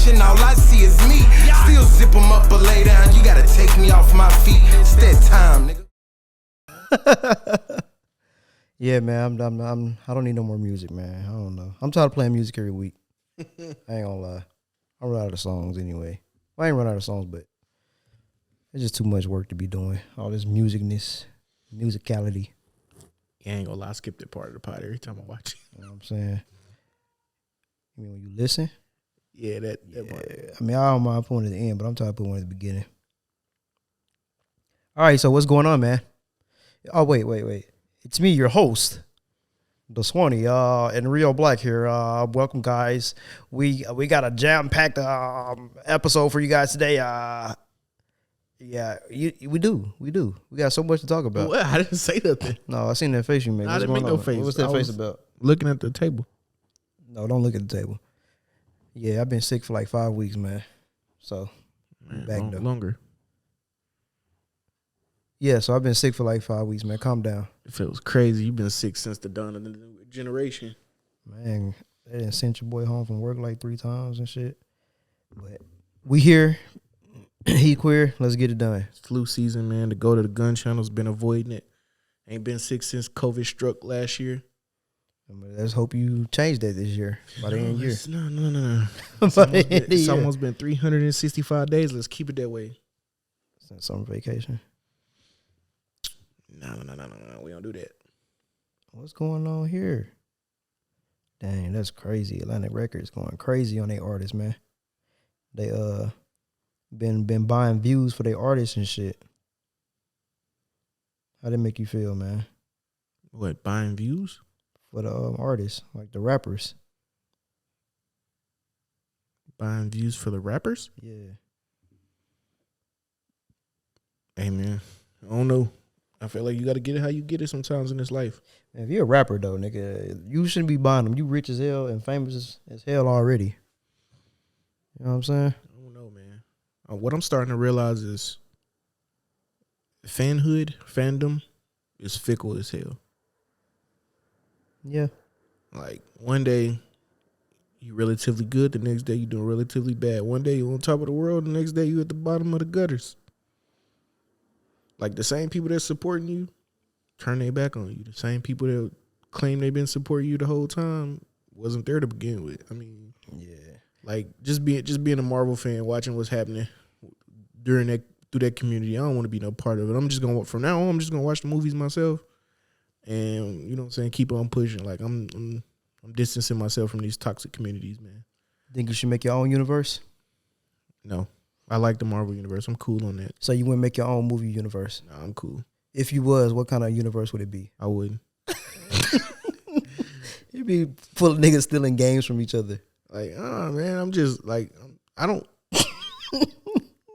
reflection, all I see is me. Still zip them up or lay down, you gotta take me off my feet. It's that time, nigga. Yeah, man, I don't need no more music, man. I don't know. I'm tired of playing music every week. I ain't gonna lie. I run out of songs anyway. Well, I ain't run out of songs, but it's just too much work to be doing. All this musicality. You ain't gonna lie, I skip that part of the pod every time I watch it. You know what I'm saying? You mean when you listen? Yeah, that part. I mean, I don't mind putting it at the end, but I'm tired of putting one at the beginning. All right, so what's going on, man? Oh, wait. It's me, your host, the Swanee, and Rio Black here. Welcome, guys. We got a jam-packed episode for you guys today. Yeah, we do. We got so much to talk about. Well, I didn't say nothing. No, I seen that face you made. I didn't make no face. What's that face about? Looking at the table. No, don't look at the table. Yeah, I've been sick for like 5 weeks, man. So, back though. Longer. Yeah, so I've been sick for like 5 weeks, man. Calm down. It feels crazy. You've been sick since the dawn of the new generation. Man, they didn't send your boy home from work like 3 times and shit. But we here. He queer. Let's get it done. It's flu season, man. To go to the gun channel's been avoiding it. Ain't been sick since COVID struck last year. Let's hope you change that this year. By the end of the year. No. It's almost been 365 days. Let's keep it that way. Since summer vacation. No. We don't do that. What's going on here? Dang, that's crazy. Atlantic Records going crazy on their artists, man. They been buying views for their artists and shit. How that make you feel, man? What, buying views? For the artists, like the rappers. Buying views for the rappers? Yeah. Hey, man, I don't know. I feel like you got to get it how you get it sometimes in this life. Man, if you're a rapper, though, nigga, you shouldn't be buying them. You rich as hell and famous as hell already. You know what I'm saying? I don't know, man. What I'm starting to realize is fandom is fickle as hell. Yeah. Like, one day you relatively good, the next day you doing relatively bad. One day you on top of the world, the next day you at the bottom of the gutters. Like, the same people that's supporting you turn their back on you. The same people that claim they've been supporting you the whole time wasn't there to begin with. I mean, yeah. Like, just being a Marvel fan, watching what's happening through that community, I don't want to be no part of it. From now on, I'm just gonna watch the movies myself, and you know what I'm saying, keep on pushing. Like, I'm distancing myself from these toxic communities, man. Think you should make your own universe? No, I like the Marvel universe. I'm cool on that. So you wouldn't make your own movie universe? No, I'm cool. If you was, what kind of universe would it be? I wouldn't. It'd be full of niggas stealing games from each other. Like, man, I'm just like, I don't.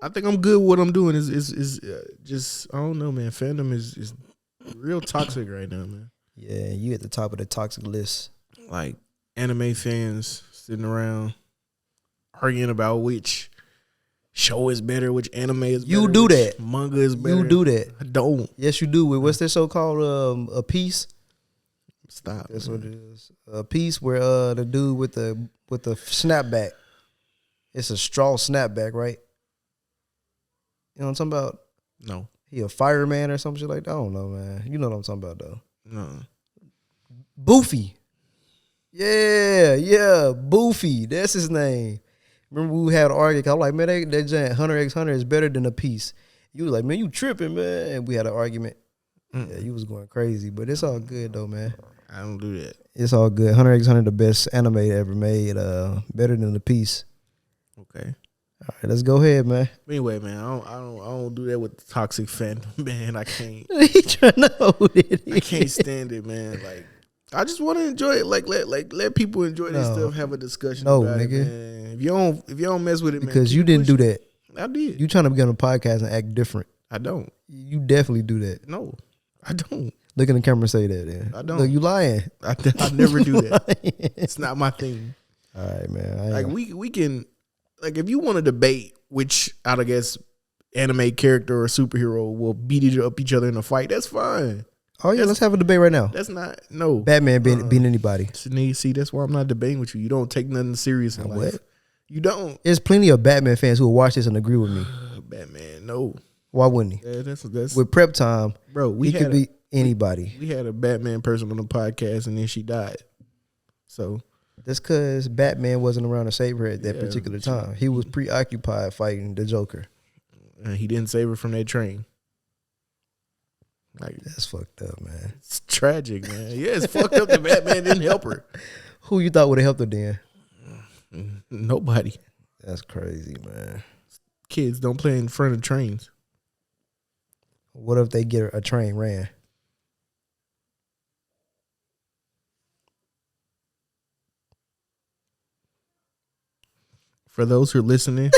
I think I'm good with what I'm doing. Is just, I don't know, man. Fandom is real toxic right now, man. Yeah, you at the top of the toxic list. Like, anime fans sitting around arguing about which show is better, which anime is better. You do that. Manga is better. You do that. I don't. Yes, you do. What's that show called? A Piece? Stop. That's what it is. A Piece where the dude with the snapback. It's a straw snapback, right? You know what I'm talking about? No. He a fireman or some shit like that? I don't know, man. You know what I'm talking about, though. No. Boofy. Yeah, Boofy. That's his name. Remember we had an argument. I was like, man, that giant Hunter x Hunter is better than A Piece. You was like, man, you tripping, man. And we had an argument. Yeah, you was going crazy. But it's all good, though, man. I don't do that. It's all good. Hunter x Hunter, the best anime ever made. Better than A Piece. Okay. All right, let's go ahead, man. Anyway, man, I don't do that with the toxic fandom, man. I can't. He trying to hold it. I can't stand it, man. Like, I just want to enjoy it. Like, let people enjoy this stuff. Have a discussion about nigga. it, man. If you don't mess with it, because man, you didn't do that. I did. You trying to get on a podcast and act different. I don't. You definitely do that. No, I don't. Look in the camera and say that, then. I don't. Look, you lying. I never do that. It's not my thing. All right, man. Like, we can, like, if you want to debate which, I guess, anime character or superhero will beat up each other in a fight, that's fine. Oh, yeah, let's have a debate right now. That's not, no. Batman beating anybody. See, that's why I'm not debating with you. You don't take nothing serious in life. You don't. There's plenty of Batman fans who will watch this and agree with me. Batman, no. Why wouldn't he? Yeah, that's With prep time, bro. he could be anybody. We had a Batman person on the podcast, and then she died. So that's because Batman wasn't around to save her at that particular time. He was preoccupied fighting the Joker. And he didn't save her from that train. Like, that's fucked up, man. It's tragic, man. Yeah, it's fucked up that Batman didn't help her. Who you thought would have helped her then? Nobody. That's crazy, man. Kids don't play in front of trains. What if they get a train ran? For those who are listening,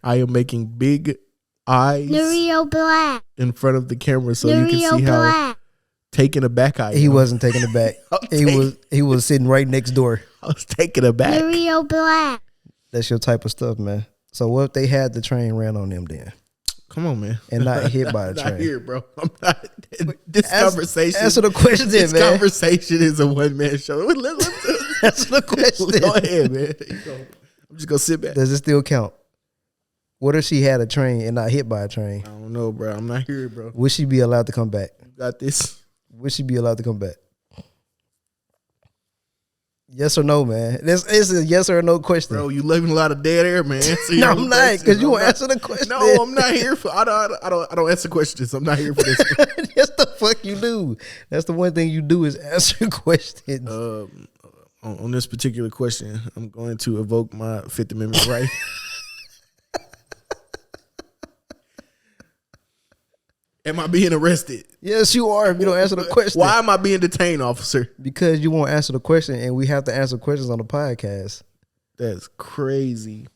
I am making big eyes Black. in front of the camera so you can see how taken aback I am. He wasn't taken aback. He was sitting right next door. I was taken aback. Black. That's your type of stuff, man. So what if they had the train ran on them then? Come on, man. And not hit by a train. Not here, bro. I'm not. Conversation. Answer the question, this man. Conversation is a one-man show. Answer the question. Go ahead, man. I'm just going to sit back. Does it still count? What if she had a train and not hit by a train? I don't know, bro. I'm not here, bro. Would she be allowed to come back? You got this. Would she be allowed to come back? Yes or no, man. It's a yes or no question. Bro, you leaving a lot of dead air, man. No, I'm not, because you won't answer the question. No, I'm not here for. I don't answer questions. I'm not here for this. That's the fuck you do. That's the one thing you do is answer questions. On this particular question, I'm going to evoke my Fifth Amendment right. Am I being arrested? Yes, you are if you don't answer the question. Why am I being detained, officer? Because you won't answer the question, and we have to answer questions on the podcast. That's crazy.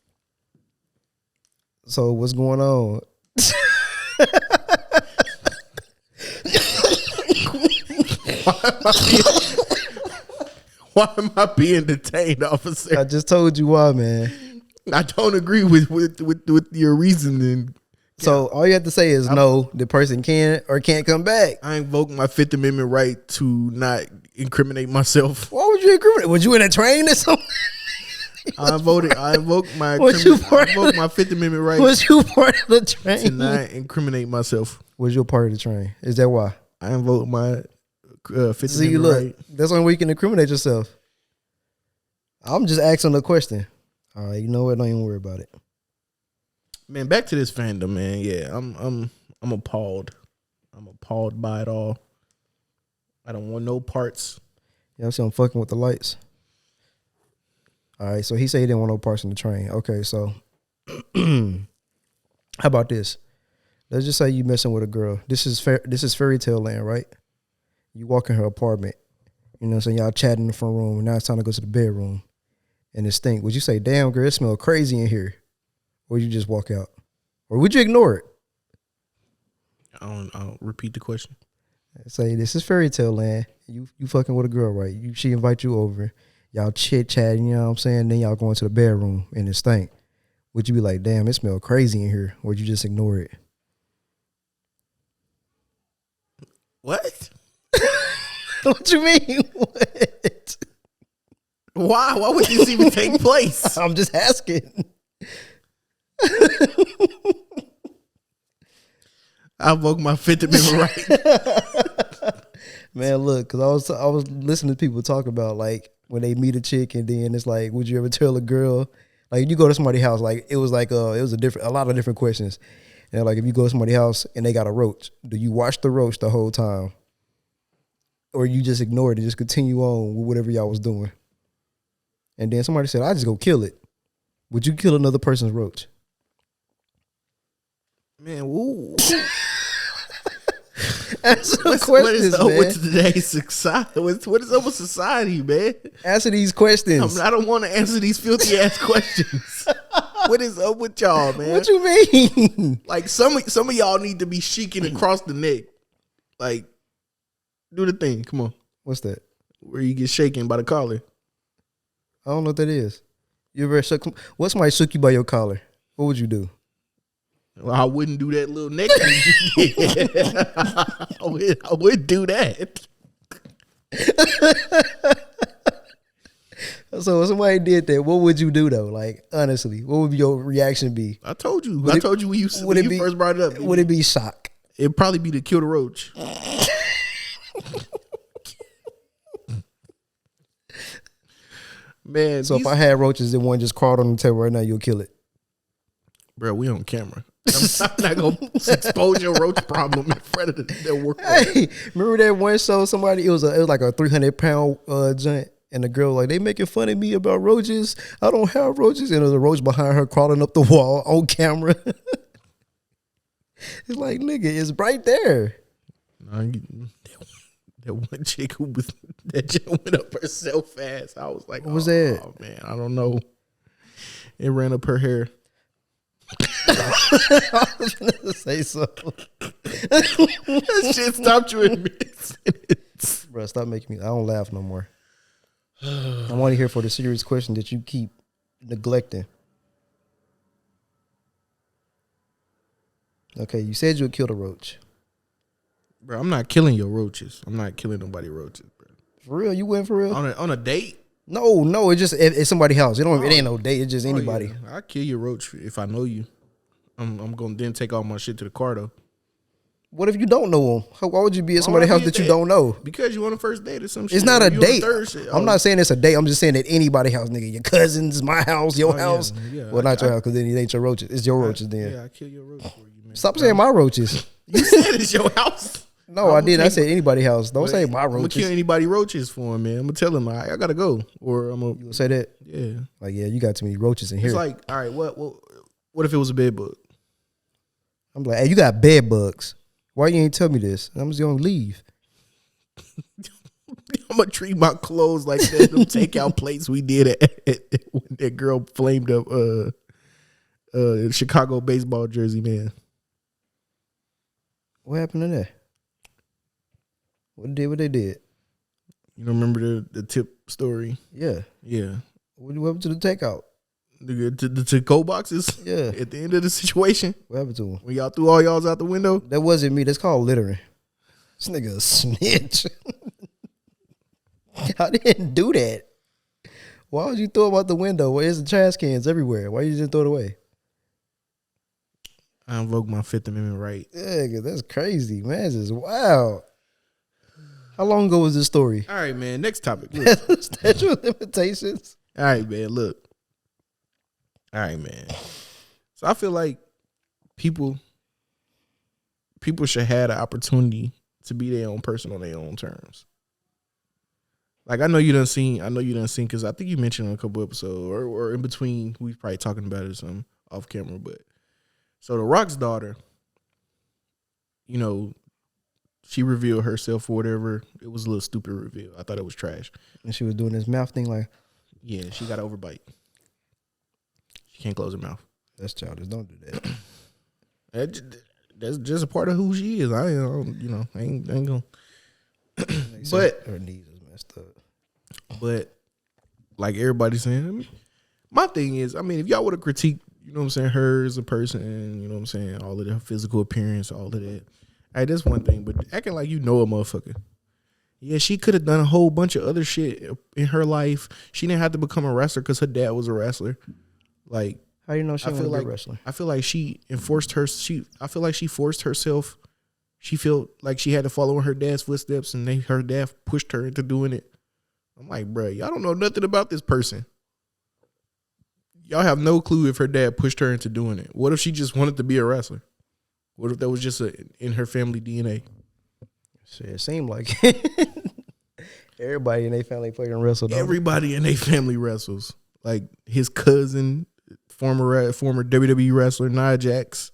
So what's going on? Why am I being detained, officer? I just told you why, man. I don't agree with your reasoning. So all you have to say is no, the person can or can't come back. I invoke my Fifth Amendment right to not incriminate myself. Why would you incriminate? Was you in a train or something? I invoke my Fifth Amendment right. Was you part of the train? To not incriminate myself. Was you a part of the train? Is that why? I invoke my Fifth Amendment right. That's the only way you can incriminate yourself. I'm just asking the question. All right, you know what? Don't even worry about it. Man, back to this fandom, man. Yeah, I'm appalled. I'm appalled by it all. I don't want no parts. Yeah, I see I'm fucking with the lights. All right, so he said he didn't want no parts in the train. Okay, so how about this? Let's just say you messing with a girl. This is fairy tale land, right? You walk in her apartment. You know what I'm saying? Y'all chatting in the front room. Now it's time to go to the bedroom. And it stink. Would you say, damn, girl, it smells crazy in here? Or would you just walk out? Or would you ignore it? I'll repeat the question. Say, this is fairy tale land. You fucking with a girl, right? She invite you over. Y'all chit-chatting, you know what I'm saying? Then y'all go into the bedroom and it stink. Would you be like, damn, it smells crazy in here? Or would you just ignore it? What? What you mean? What? Why? Why would this even take place? I'm just asking. I invoke my Fifth Amendment right. Man, look, because I was listening to people talk about like when they meet a chick and then it's like, would you ever tell a girl? Like you go to somebody's house, like it was a lot of different questions. And like if you go to somebody's house and they got a roach, do you watch the roach the whole time? Or you just ignore it and just continue on with whatever y'all was doing? And then somebody said, I just go kill it. Would you kill another person's roach? Man, ooh. Answer the questions, what is up man. with today's society? What is up with society, man? Answer these questions. I don't want to answer these filthy ass questions. What is up with y'all, man? What you mean? Like some of y'all need to be shaking across the neck. Like, do the thing. Come on. What's that? Where you get shaken by the collar. I don't know what that is. You ever shook? What somebody shook you by your collar? What would you do? Well, I wouldn't do that little neck thing you did. I would do that. So if somebody did that, what would you do though? Like honestly, what would your reaction be? I told you. Would I it- told you when you first brought it up. Would it be shock? It'd probably be to kill the roach. Man, So if I had roaches and one just crawled on the table right now, you'll kill it. bro, we on camera. I'm not gonna expose your roach problem in front of the world. Hey, remember that one show? Somebody it was like a 300-pound giant, and the girl like they making fun of me about roaches. I don't have roaches, and there's a roach behind her crawling up the wall on camera. It's like nigga, it's right there. That one chick who was that just went up her so fast. I was like, What was that? Oh man, I don't know. It ran up her hair. I was gonna say so. That shit stopped you in mid-sentence. Bro, stop making me. I don't laugh no more. I want to hear for the serious question that you keep neglecting. Okay, you said you would kill the roach. Bro, I'm not killing your roaches. I'm not killing nobody roaches, bro. For real, you went for real? On a date? No, it's just it's somebody's house. It ain't no date. It's just anybody. Oh, yeah. I'll kill your roach if I know you. I'm gonna then take all my shit to the car though. What if you don't know them? Why would you be at somebody's house that you don't know? Because you on a first date or some shit. It's not a You on date. third shit. I'm not saying it's a date. I'm just saying that anybody's house, nigga. Your cousins, my house, your house. yeah. Well, not your house because then it ain't your roaches. It's your roaches then. Yeah, I kill your roach for you, man. Stop saying my roaches. You said it's your house. No, I didn't. I said anybody's house. Don't say my I'm gonna roaches. kill anybody roaches for him, man. I'm gonna tell him I gotta go, or I'm gonna. You gonna say that? Yeah. Like, yeah, you got too many roaches in here. It's like, all right, what if it was a bed bug? I'm like, hey, you got bed bugs. Why you ain't tell me this? I'm just gonna leave. I'm gonna treat my clothes like that. Them takeout plates we did at when that girl flamed up Chicago baseball jersey, man. What happened to that? What they did? You don't remember the tip story? Yeah. Yeah. What happened to the takeout? The to-go boxes? Yeah. At the end of the situation? What happened to them? When y'all threw all y'all's out the window? That wasn't me. That's called littering. This nigga a snitch. I didn't do that. Why would you throw them out the window? Where's the trash cans everywhere? Why you didn't throw it away? I invoke my Fifth Amendment right. Yeah, 'cause that's crazy, man. This is wild. How long ago was this story? All right, man. Next topic. Statute of limitations. All right, man. Look. All right, man. So I feel like people should have the opportunity to be their own person on their own terms. Like I know you done seen because I think you mentioned on a couple episodes or in between we probably talking about it or something off camera, but so the Rock's daughter, you know, she revealed herself or whatever. It was a little stupid reveal. I thought it was trash. And she was doing this mouth thing like, Yeah, she got overbite. She can't close her mouth. that's childish. Don't do that. That's just a part of who she is. I ain't gonna. But her knees is messed up. But like everybody's saying, my thing is, I mean, if y'all would have critiqued, you know what I'm saying, her as a person, you know what I'm saying, all of her physical appearance, all of that. Hey, that's one thing. But acting like you know a motherfucker. Yeah, she could have done a whole bunch of other shit in her life. She didn't have to become a wrestler because her dad was a wrestler. Like, How do you know she I want feel to be like a wrestler? I feel like she enforced her. I feel like she forced herself. She felt like she had to follow in her dad's footsteps, and her dad pushed her into doing it. I'm like, bro, y'all don't know nothing about this person. Y'all have no clue if her dad pushed her into doing it. What if she just wanted to be a wrestler? What if that was just in her family DNA? Shit, it seemed like everybody in their family played and wrestled. Everybody in their family wrestles. Like his cousin, former WWE wrestler Nia Jax,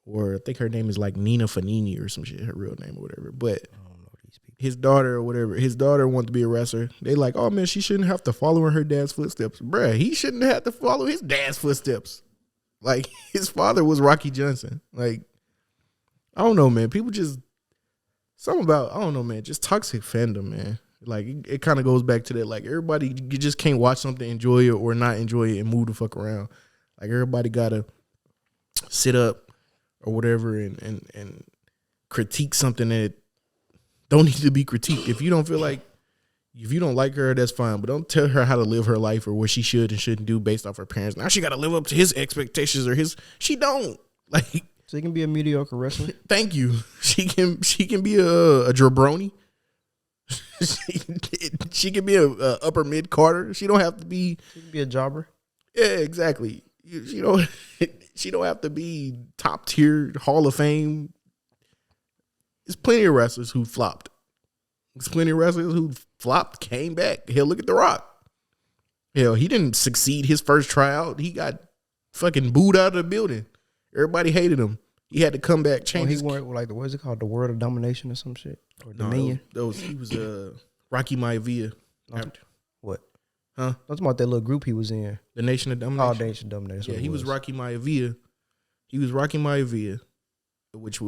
or I think her name is like Nina Fanini or some shit, her real name or whatever. But I don't know these people. his daughter or whatever, his daughter wanted to be a wrestler. They like, oh man, she shouldn't have to follow in her dad's footsteps. Bruh, he shouldn't have to follow his dad's footsteps. Like his father was Rocky Johnson. Like, I don't know, man. People just something about, I don't know, man, just toxic fandom, man. Like it kind of goes back to that. Like everybody, you just can't watch something, enjoy it or not enjoy it and move the fuck around. Like everybody gotta sit up or whatever and critique something that don't need to be critiqued. If you don't feel like If you don't like her, that's fine. But don't tell her how to live her life or what she should and shouldn't do based off her parents. Now she got to live up to his expectations or his. She don't. Like, So he can be a mediocre wrestler. thank you. She can be a jabroni. she can be a upper mid Carter. She don't have to be. He can be a jobber. Yeah, exactly. She don't. She don't have to be top tier Hall of Fame. There's plenty of wrestlers who flopped. There's plenty of wrestlers who flopped, came back. Hell, look at The Rock. Hell, he didn't succeed his first tryout. He got fucking booed out of the building. Everybody hated him. He had to come back, change. He went like what is it called? The World of Domination or some shit or Dominion. He was Rocky Maivia. What? Huh? That's about that little group he was in. The Nation of Domination. Oh, Nation of Domination. Yeah, he was Rocky Maivia. He was Rocky Maivia, which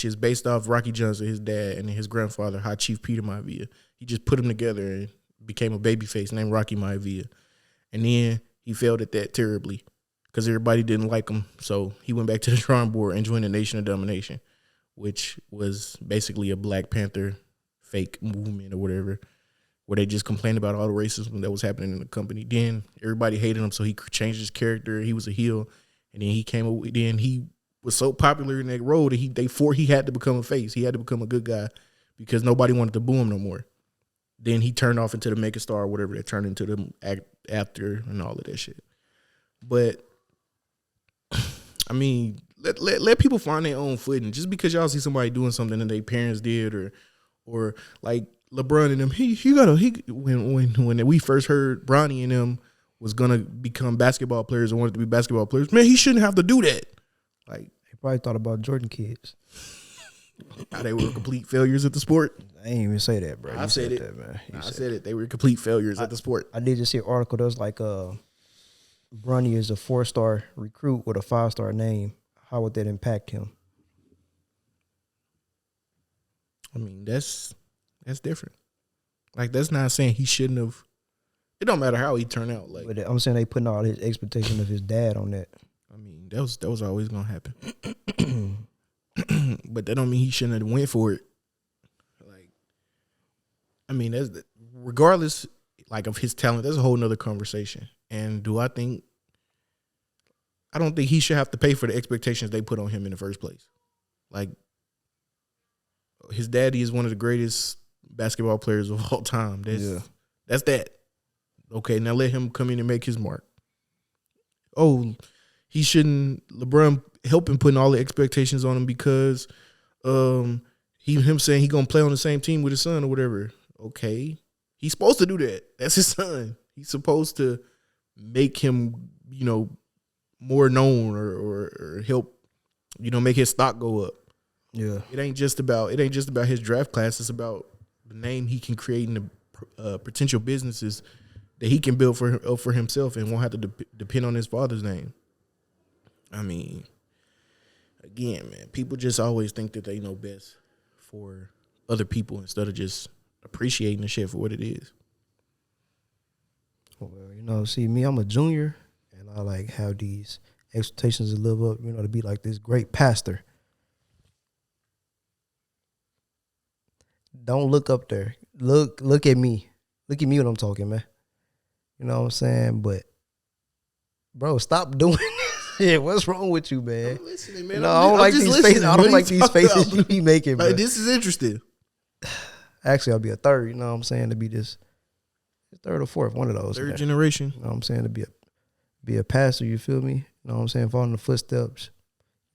is based off Rocky Johnson, his dad, and his grandfather, High Chief Peter Maivia. He just put them together and became a babyface named Rocky Maivia. And then he failed at that terribly because everybody didn't like him. So he went back to the drawing board and joined the Nation of Domination, which was basically a Black Panther fake movement or whatever, where they just complained about all the racism that was happening in the company. Then everybody hated him, so he changed his character. He was a heel, and then he was so popular in that role that he had to become a face. He had to become a good guy because nobody wanted to boo him no more. Then he turned off into the mega star or whatever that turned into the actor and all of that shit. But I mean, let people find their own footing. Just because y'all see somebody doing something that their parents did or like LeBron and them, when we first heard Bronny and them was gonna become basketball players and wanted to be basketball players, man, he shouldn't have to do that. Like, He probably thought about Jordan kids. how they were complete failures at the sport. I ain't even say that, bro. I said it. That, man. I said it. They were complete failures at the sport. I did just see an article that was like, Bronny is a 4-star recruit with a 5-star name. How would that impact him? I mean, that's different. Like, that's not saying he shouldn't have. It don't matter how he turned out. Like, But I'm saying they putting all his expectation of his dad on that. I mean, that was always gonna happen. But that don't mean he shouldn't have went for it. Like, I mean, regardless, like, of his talent, that's a whole nother conversation. And I don't think he should have to pay for the expectations they put on him in the first place. Like, his daddy is one of the greatest basketball players of all time. That's that. Okay, now let him come in and make his mark. Oh, he shouldn't. LeBron helping putting all the expectations on him because him saying he gonna play on the same team with his son or whatever. Okay, he's supposed to do that. That's his son. He's supposed to make him, more known or help, make his stock go up. Yeah, It ain't just about his draft class. It's about the name he can create in the potential businesses that he can build for himself and won't have to depend on his father's name. I mean, again, man, people just always think that they know best for other people instead of just appreciating the shit for what it is. Well, see me, I'm a junior, and I like have these expectations to live up, to be like this great pastor. Don't look up there. Look at me. Look at me when I'm talking, man. You know what I'm saying? But, bro, stop doing this. What's wrong with you, man? I'm listening, man. No, I don't like these faces. I don't like these faces you be making, bro. Like, this is interesting. Actually, I'll be a third. You know what I'm saying? To be this third or fourth, one of those. Third generation. You know what I'm saying? To be a pastor. You feel me? You know what I'm saying? Following the footsteps.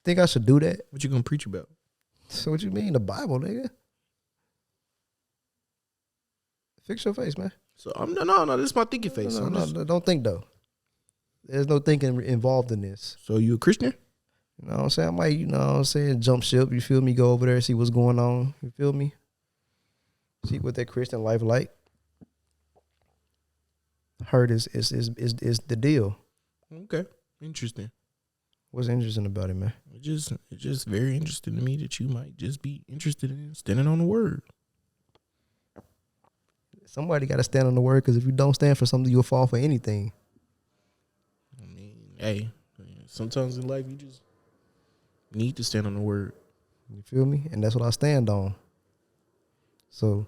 Think I should do that? What you gonna preach about? So what you mean? The Bible, nigga. Fix your face, man. So no. This is my thinking face. No, don't think though. There's no thinking involved in this. So you a Christian? You know what I'm saying? I might, jump ship. You feel me? Go over there, see what's going on. You feel me? See what that Christian life like. Heard is the deal. Okay, interesting. What's interesting about it, man? It's just very interesting to me that you might just be interested in standing on the word. Somebody got to stand on the word, because if you don't stand for something, you'll fall for anything. I mean, hey, sometimes in life you just need to stand on the word. You feel me? And that's what I stand on. So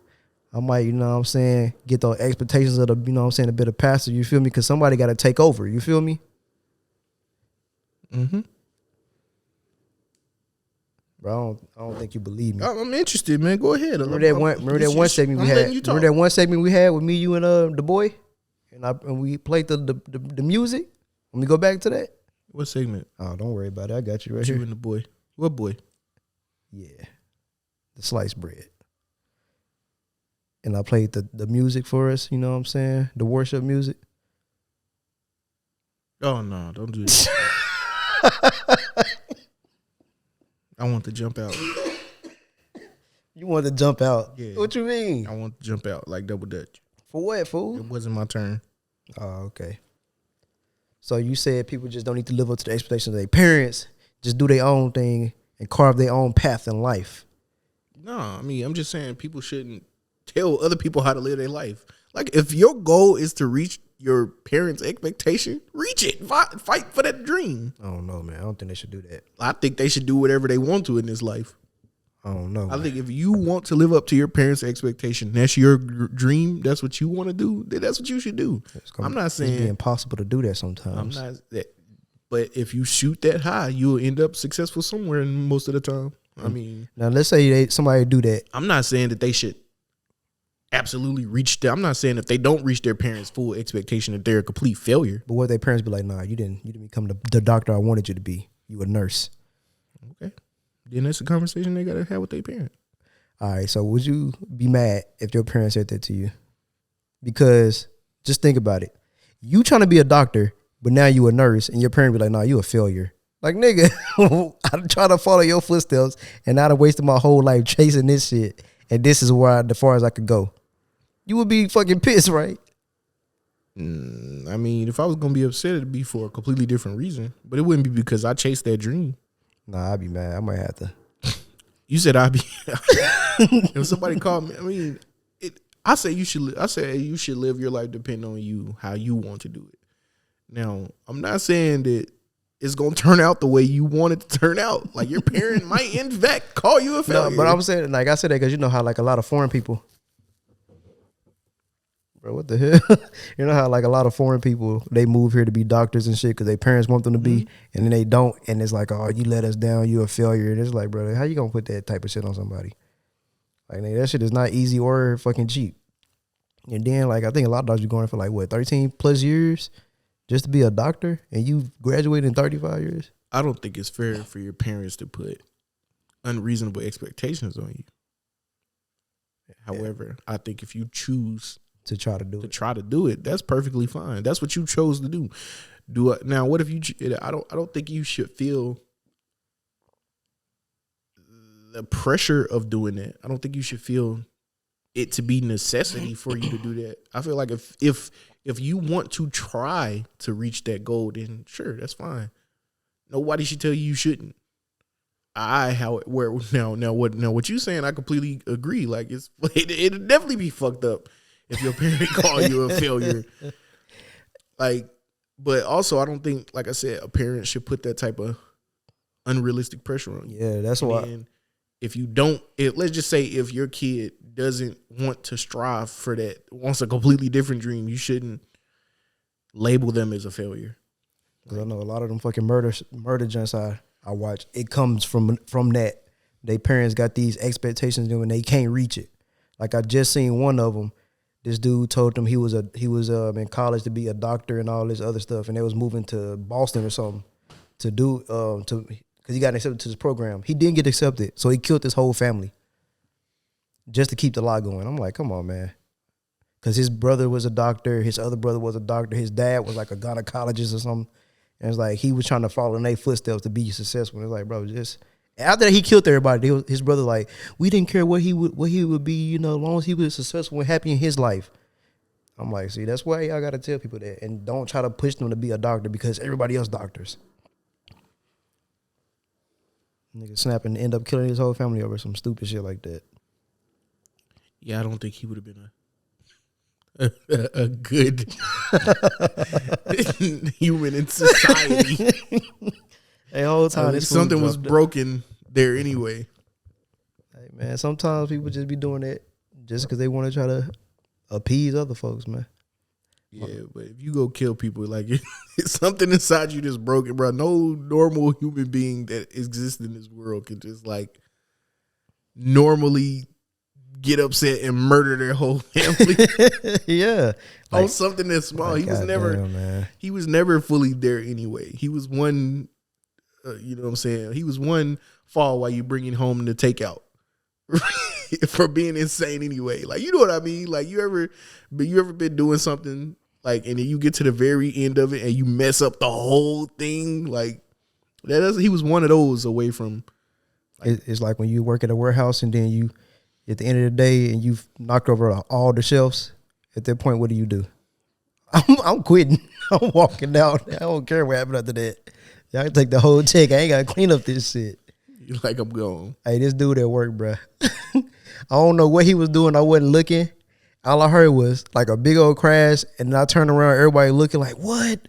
I might, you know what I'm saying, get those expectations of the, you know what I'm saying, a bit of pastor, you feel me? Because somebody got to take over, you feel me? Mm-hmm. Bro, I don't think you believe me. I'm interested, man. Go ahead. Remember that one segment we had? Remember that one segment we had with me, you, and the boy? And we played the music? Let me go back to that. What segment? Oh, don't worry about it. I got you right You here. and the boy. What boy? Yeah. The sliced bread. And I played the music for us, you know what I'm saying? The worship music. Oh, no. Don't do that. I want to jump out. You want to jump out? Yeah. What you mean? I want to jump out like double dutch. For what, fool? It wasn't my turn. Oh, okay. So you said people just don't need to live up to the expectations of their parents. Just do their own thing and carve their own path in life. No, I mean, I'm just saying people shouldn't tell other people how to live their life. Like, if your goal is to reach your parents' expectation, reach it. Fight for that dream. I don't know, man. I don't think they should do that. I think they should do whatever they want to in this life. I don't know. I think if you want to live up to your parents' expectation, that's your dream, that's what you want to do, then that's what you should do. I'm not saying it's impossible to do that sometimes. I'm not that, but if you shoot that high, you'll end up successful somewhere most of the time. I mean, now let's say somebody do that. I'm not saying that they should absolutely reach I'm not saying if they don't reach their parents' full expectation that they're a complete failure. But what their parents be like, nah, you didn't become the doctor I wanted you to be. You a nurse. Okay. Then that's a conversation they gotta have with their parent. All right, so would you be mad if your parents said that to you? Because just think about it. You trying to be a doctor, but now you a nurse, and your parent be like, nah, you a failure. Like, nigga, I'm trying to follow your footsteps, and I'd have wasted my whole life chasing this shit, and this is where the far as I could go. You would be fucking pissed, right? I mean, if I was gonna be upset, it'd be for a completely different reason. But it wouldn't be because I chased that dream. Nah, I'd be mad. I might have to. You said I'd be. If somebody called me, I mean, I say you should live your life depending on you, how you want to do it. Now, I'm not saying that it's gonna turn out the way you want it to turn out. Like, your parent might in fact call you a failure. No, but I'm saying, like I said that because you know how like a lot of foreign people. Bro, what the hell? You know how like a lot of foreign people, they move here to be doctors and shit because their parents want them to be, and then they don't, and it's like, oh, you let us down, you a failure. And it's like, bro, how you gonna put that type of shit on somebody? Like, nigga, that shit is not easy or fucking cheap. And then, like, I think a lot of doctors are going for like what, 13 plus years just to be a doctor, and you graduated in 35 years. I don't think it's fair for your parents to put unreasonable expectations on you. However, I think if you choose To try to do it, that's perfectly fine. That's what you chose to do. Now, what if you? I don't think you should feel the pressure of doing that. I don't think you should feel it to be necessity for you to do that. I feel like if you want to try to reach that goal, then sure, that's fine. Nobody should tell you shouldn't. What you saying, I completely agree. Like, it'd definitely be fucked up if your parent call you a failure. Like, but also I don't think, like I said, a parent should put that type of unrealistic pressure on you. Yeah, that's why. If you don't, let's just say if your kid doesn't want to strive for that, wants a completely different dream, you shouldn't label them as a failure. Because I know a lot of them fucking murder joints I watch, it comes from that. They parents got these expectations and they can't reach it. Like, I just seen one of them. This dude told them he was in college to be a doctor and all this other stuff, and they was moving to Boston or something to do because he got accepted to this program. He didn't get accepted, so he killed his whole family just to keep the lie going. I'm like, come on, man. Because his brother was a doctor, his other brother was a doctor, his dad was like a gynecologist or something. And it's like he was trying to follow in their footsteps to be successful. It's like, bro, just after he killed everybody, his brother like, we didn't care what he would be, you know, as long as he was successful and happy in his life. I'm like, see, that's why y'all gotta tell people that, and don't try to push them to be a doctor because everybody else doctors. Nigga snap and end up killing his whole family over some stupid shit like that. Yeah, I don't think he would have been a good human in society. Hey, whole time Something was broken there anyway. Hey man, sometimes people just be doing that just because they want to try to appease other folks, man. Yeah, but if you go kill people, like it's something inside you that's broken, bro. No normal human being that exists in this world can just like normally get upset and murder their whole family. Yeah, On something that's small. like, He was man. he was never fully there anyway. He was one, you know what I'm saying? He was one fall while you bringing home the takeout for being insane anyway. Like, you know what I mean? Like, you ever been doing something like, and then you get to the very end of it and you mess up the whole thing? Like, he was one of those away from. Like, It's like when you work at a warehouse and then you, at the end of the day, and you've knocked over all the shelves. At that point, what do? I'm quitting. I'm walking out. I don't care what happened after that. Y'all can take the whole check. I ain't got to clean up this shit. you like, I'm gone. Hey, this dude at work, bruh. I don't know what he was doing. I wasn't looking. All I heard was like a big old crash, and then I turned around, everybody looking like, what?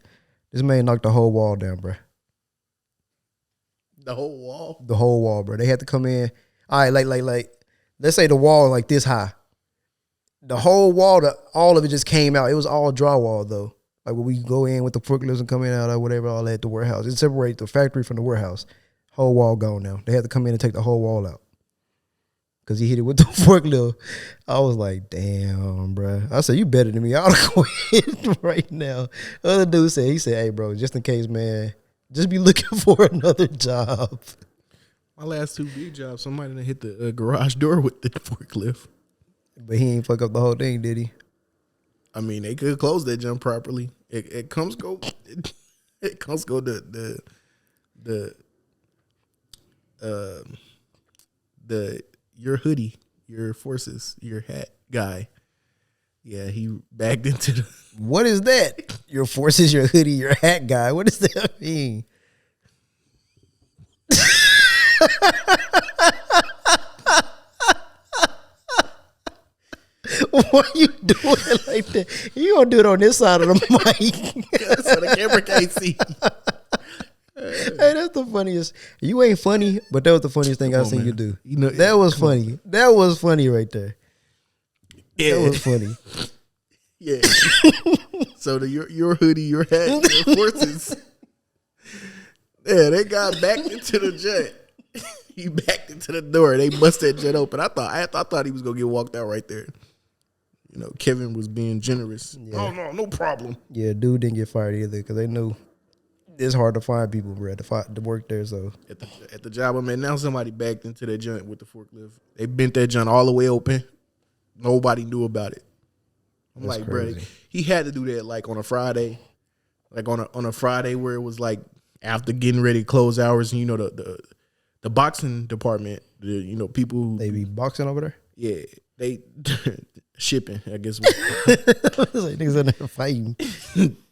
This man knocked the whole wall down, bruh. The whole wall? The whole wall, bro. They had to come in. All right, like, let's say the wall like this high. The whole wall, all of it just came out. It was all drywall, though. Like when we go in with the forklifts and come in out or whatever, all that at the warehouse. It separates the factory from the warehouse. Whole wall gone now. They had to come in and take the whole wall out. Because he hit it with the forklift. I was like, damn, bro. I said, you better than me. I ought to quit right now. Other dude said, hey, bro, just in case, man, just be looking for another job. My last 2 big jobs, somebody done hit the garage door with the forklift. But he ain't fuck up the whole thing, did he? I mean, they could close that jump properly. It comes go the your hoodie, your forces, your hat guy. Yeah, he backed into the. What is that? Your forces, your hoodie, your hat guy. What does that mean? Why you doing it like that? You gonna do it on this side of the mic. So the camera can't see. Hey, that's the funniest. You ain't funny, but that was the funniest thing I've seen you do. You know, that was funny. That was funny right there. Yeah. That was funny. Yeah. So your hoodie, your hat, your forces. Yeah, they got backed into the jet. He backed into the door. They bust that jet open. I thought he was gonna get walked out right there. You know, Kevin was being generous. Yeah. Oh no problem. Yeah, dude didn't get fired either because they knew it's hard to find people, bro, to work there. So At the job I'm at now, somebody backed into that joint with the forklift. They bent that joint all the way open. Nobody knew about it. I'm That's like, crazy. bro, he had to do that like on a Friday, like on a Friday where it was like after getting ready to close hours, and you know the boxing department, people who, they be boxing over there. yeah, they shipping, I guess. It's like niggas in there fighting.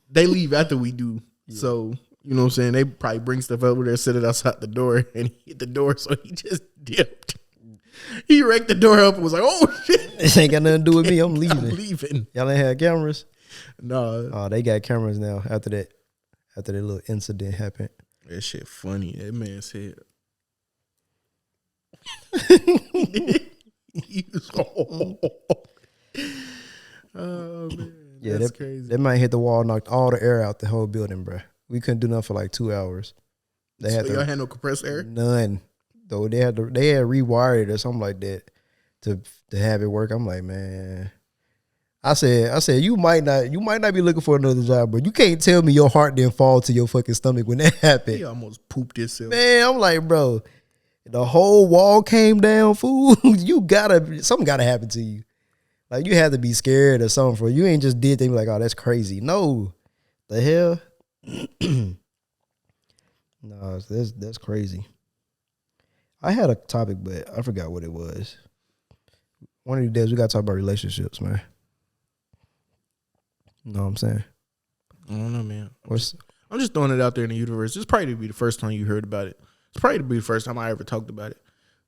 They leave after we do. Yeah. So, you know what I'm saying? They probably bring stuff over there, set it outside the door, and he hit the door, so he just dipped. He raked the door up and was like, oh, shit. This ain't got nothing to do with me. I'm leaving. I'm leaving. Y'all ain't had cameras? No. Oh, they got cameras now after that little incident happened. That shit funny. That man said. He was, oh, man. Yeah, that's crazy. That might hit the wall, knocked all the air out the whole building, bro. We couldn't do nothing for like 2 hours. Y'all had no compressed air? None. Though they had rewired it or something like that to have it work. I'm like, man. I said you might not be looking for another job, but you can't tell me your heart didn't fall to your fucking stomach when that happened. He almost pooped himself. Man, I'm like, bro, the whole wall came down, fool. Something gotta happen to you. Like, you have to be scared or something for you ain't just did things like, oh, that's crazy. No. The hell? No, that's crazy. I had a topic, but I forgot what it was. One of these days we gotta talk about relationships, man. You know what I'm saying? I don't know, man. I'm just throwing it out there in the universe. It's probably to be the first time you heard about it. It's probably to be the first time I ever talked about it.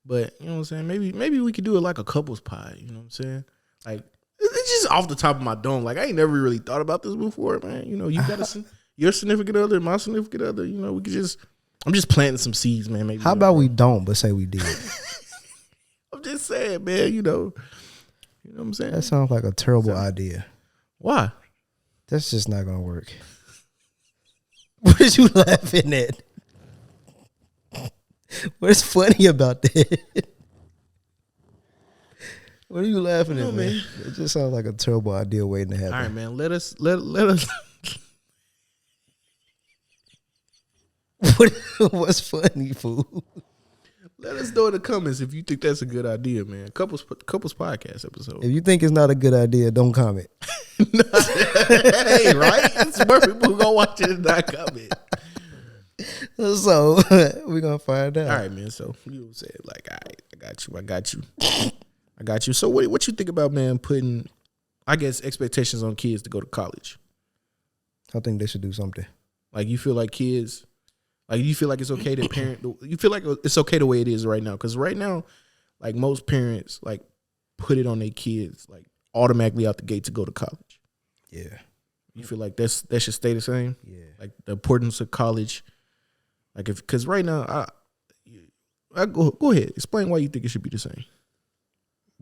But, you know what I'm saying? Maybe we could do it like a couples pie. You know what I'm saying? Like, it's just off the top of my dome. Like, I ain't never really thought about this before, man. You know, you got your significant other, my significant other. You know, we could I'm just planting some seeds, man. Maybe. How about we don't, but say we did? I'm just saying, man. You know, You know what I'm saying? That sounds like a terrible idea. Why? That's just not gonna work. What is you laughing at? What's funny about that? What are you laughing at, man? It just sounds like a terrible idea waiting to happen. All right, man. Let us. What's funny, fool? Let us know in the comments if you think that's a good idea, man. Couples podcast episode. If you think it's not a good idea, don't comment. Hey, right? It's more people who gonna watch it and not comment. So we're gonna find out. All right, man. So you said like, all right, I got you. So what you think about, man, putting, I guess, expectations on kids to go to college? I think they should do something. Like, you feel like kids, like, you feel like it's okay to parent, you feel like it's okay the way it is right now? Because right now, like, most parents, like, put it on their kids, like, automatically out the gate to go to college. Yeah. You feel like that should stay the same? Yeah. Like, the importance of college. Like, because right now, I go ahead. Explain why you think it should be the same.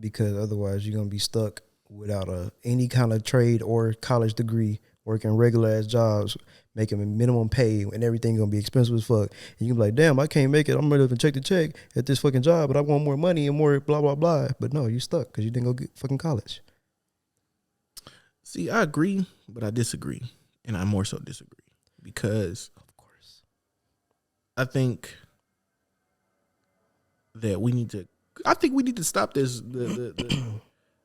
Because otherwise you're gonna be stuck without any kind of trade or college degree, working regular ass jobs, making a minimum pay, and everything gonna be expensive as fuck. And you can be like, damn, I can't make it. I'm ready to check the check at this fucking job, but I want more money and more blah blah blah. But no, you stuck because you didn't go get fucking college. See, I agree, but I disagree, and I more so disagree because, of course, I think that we need to stop this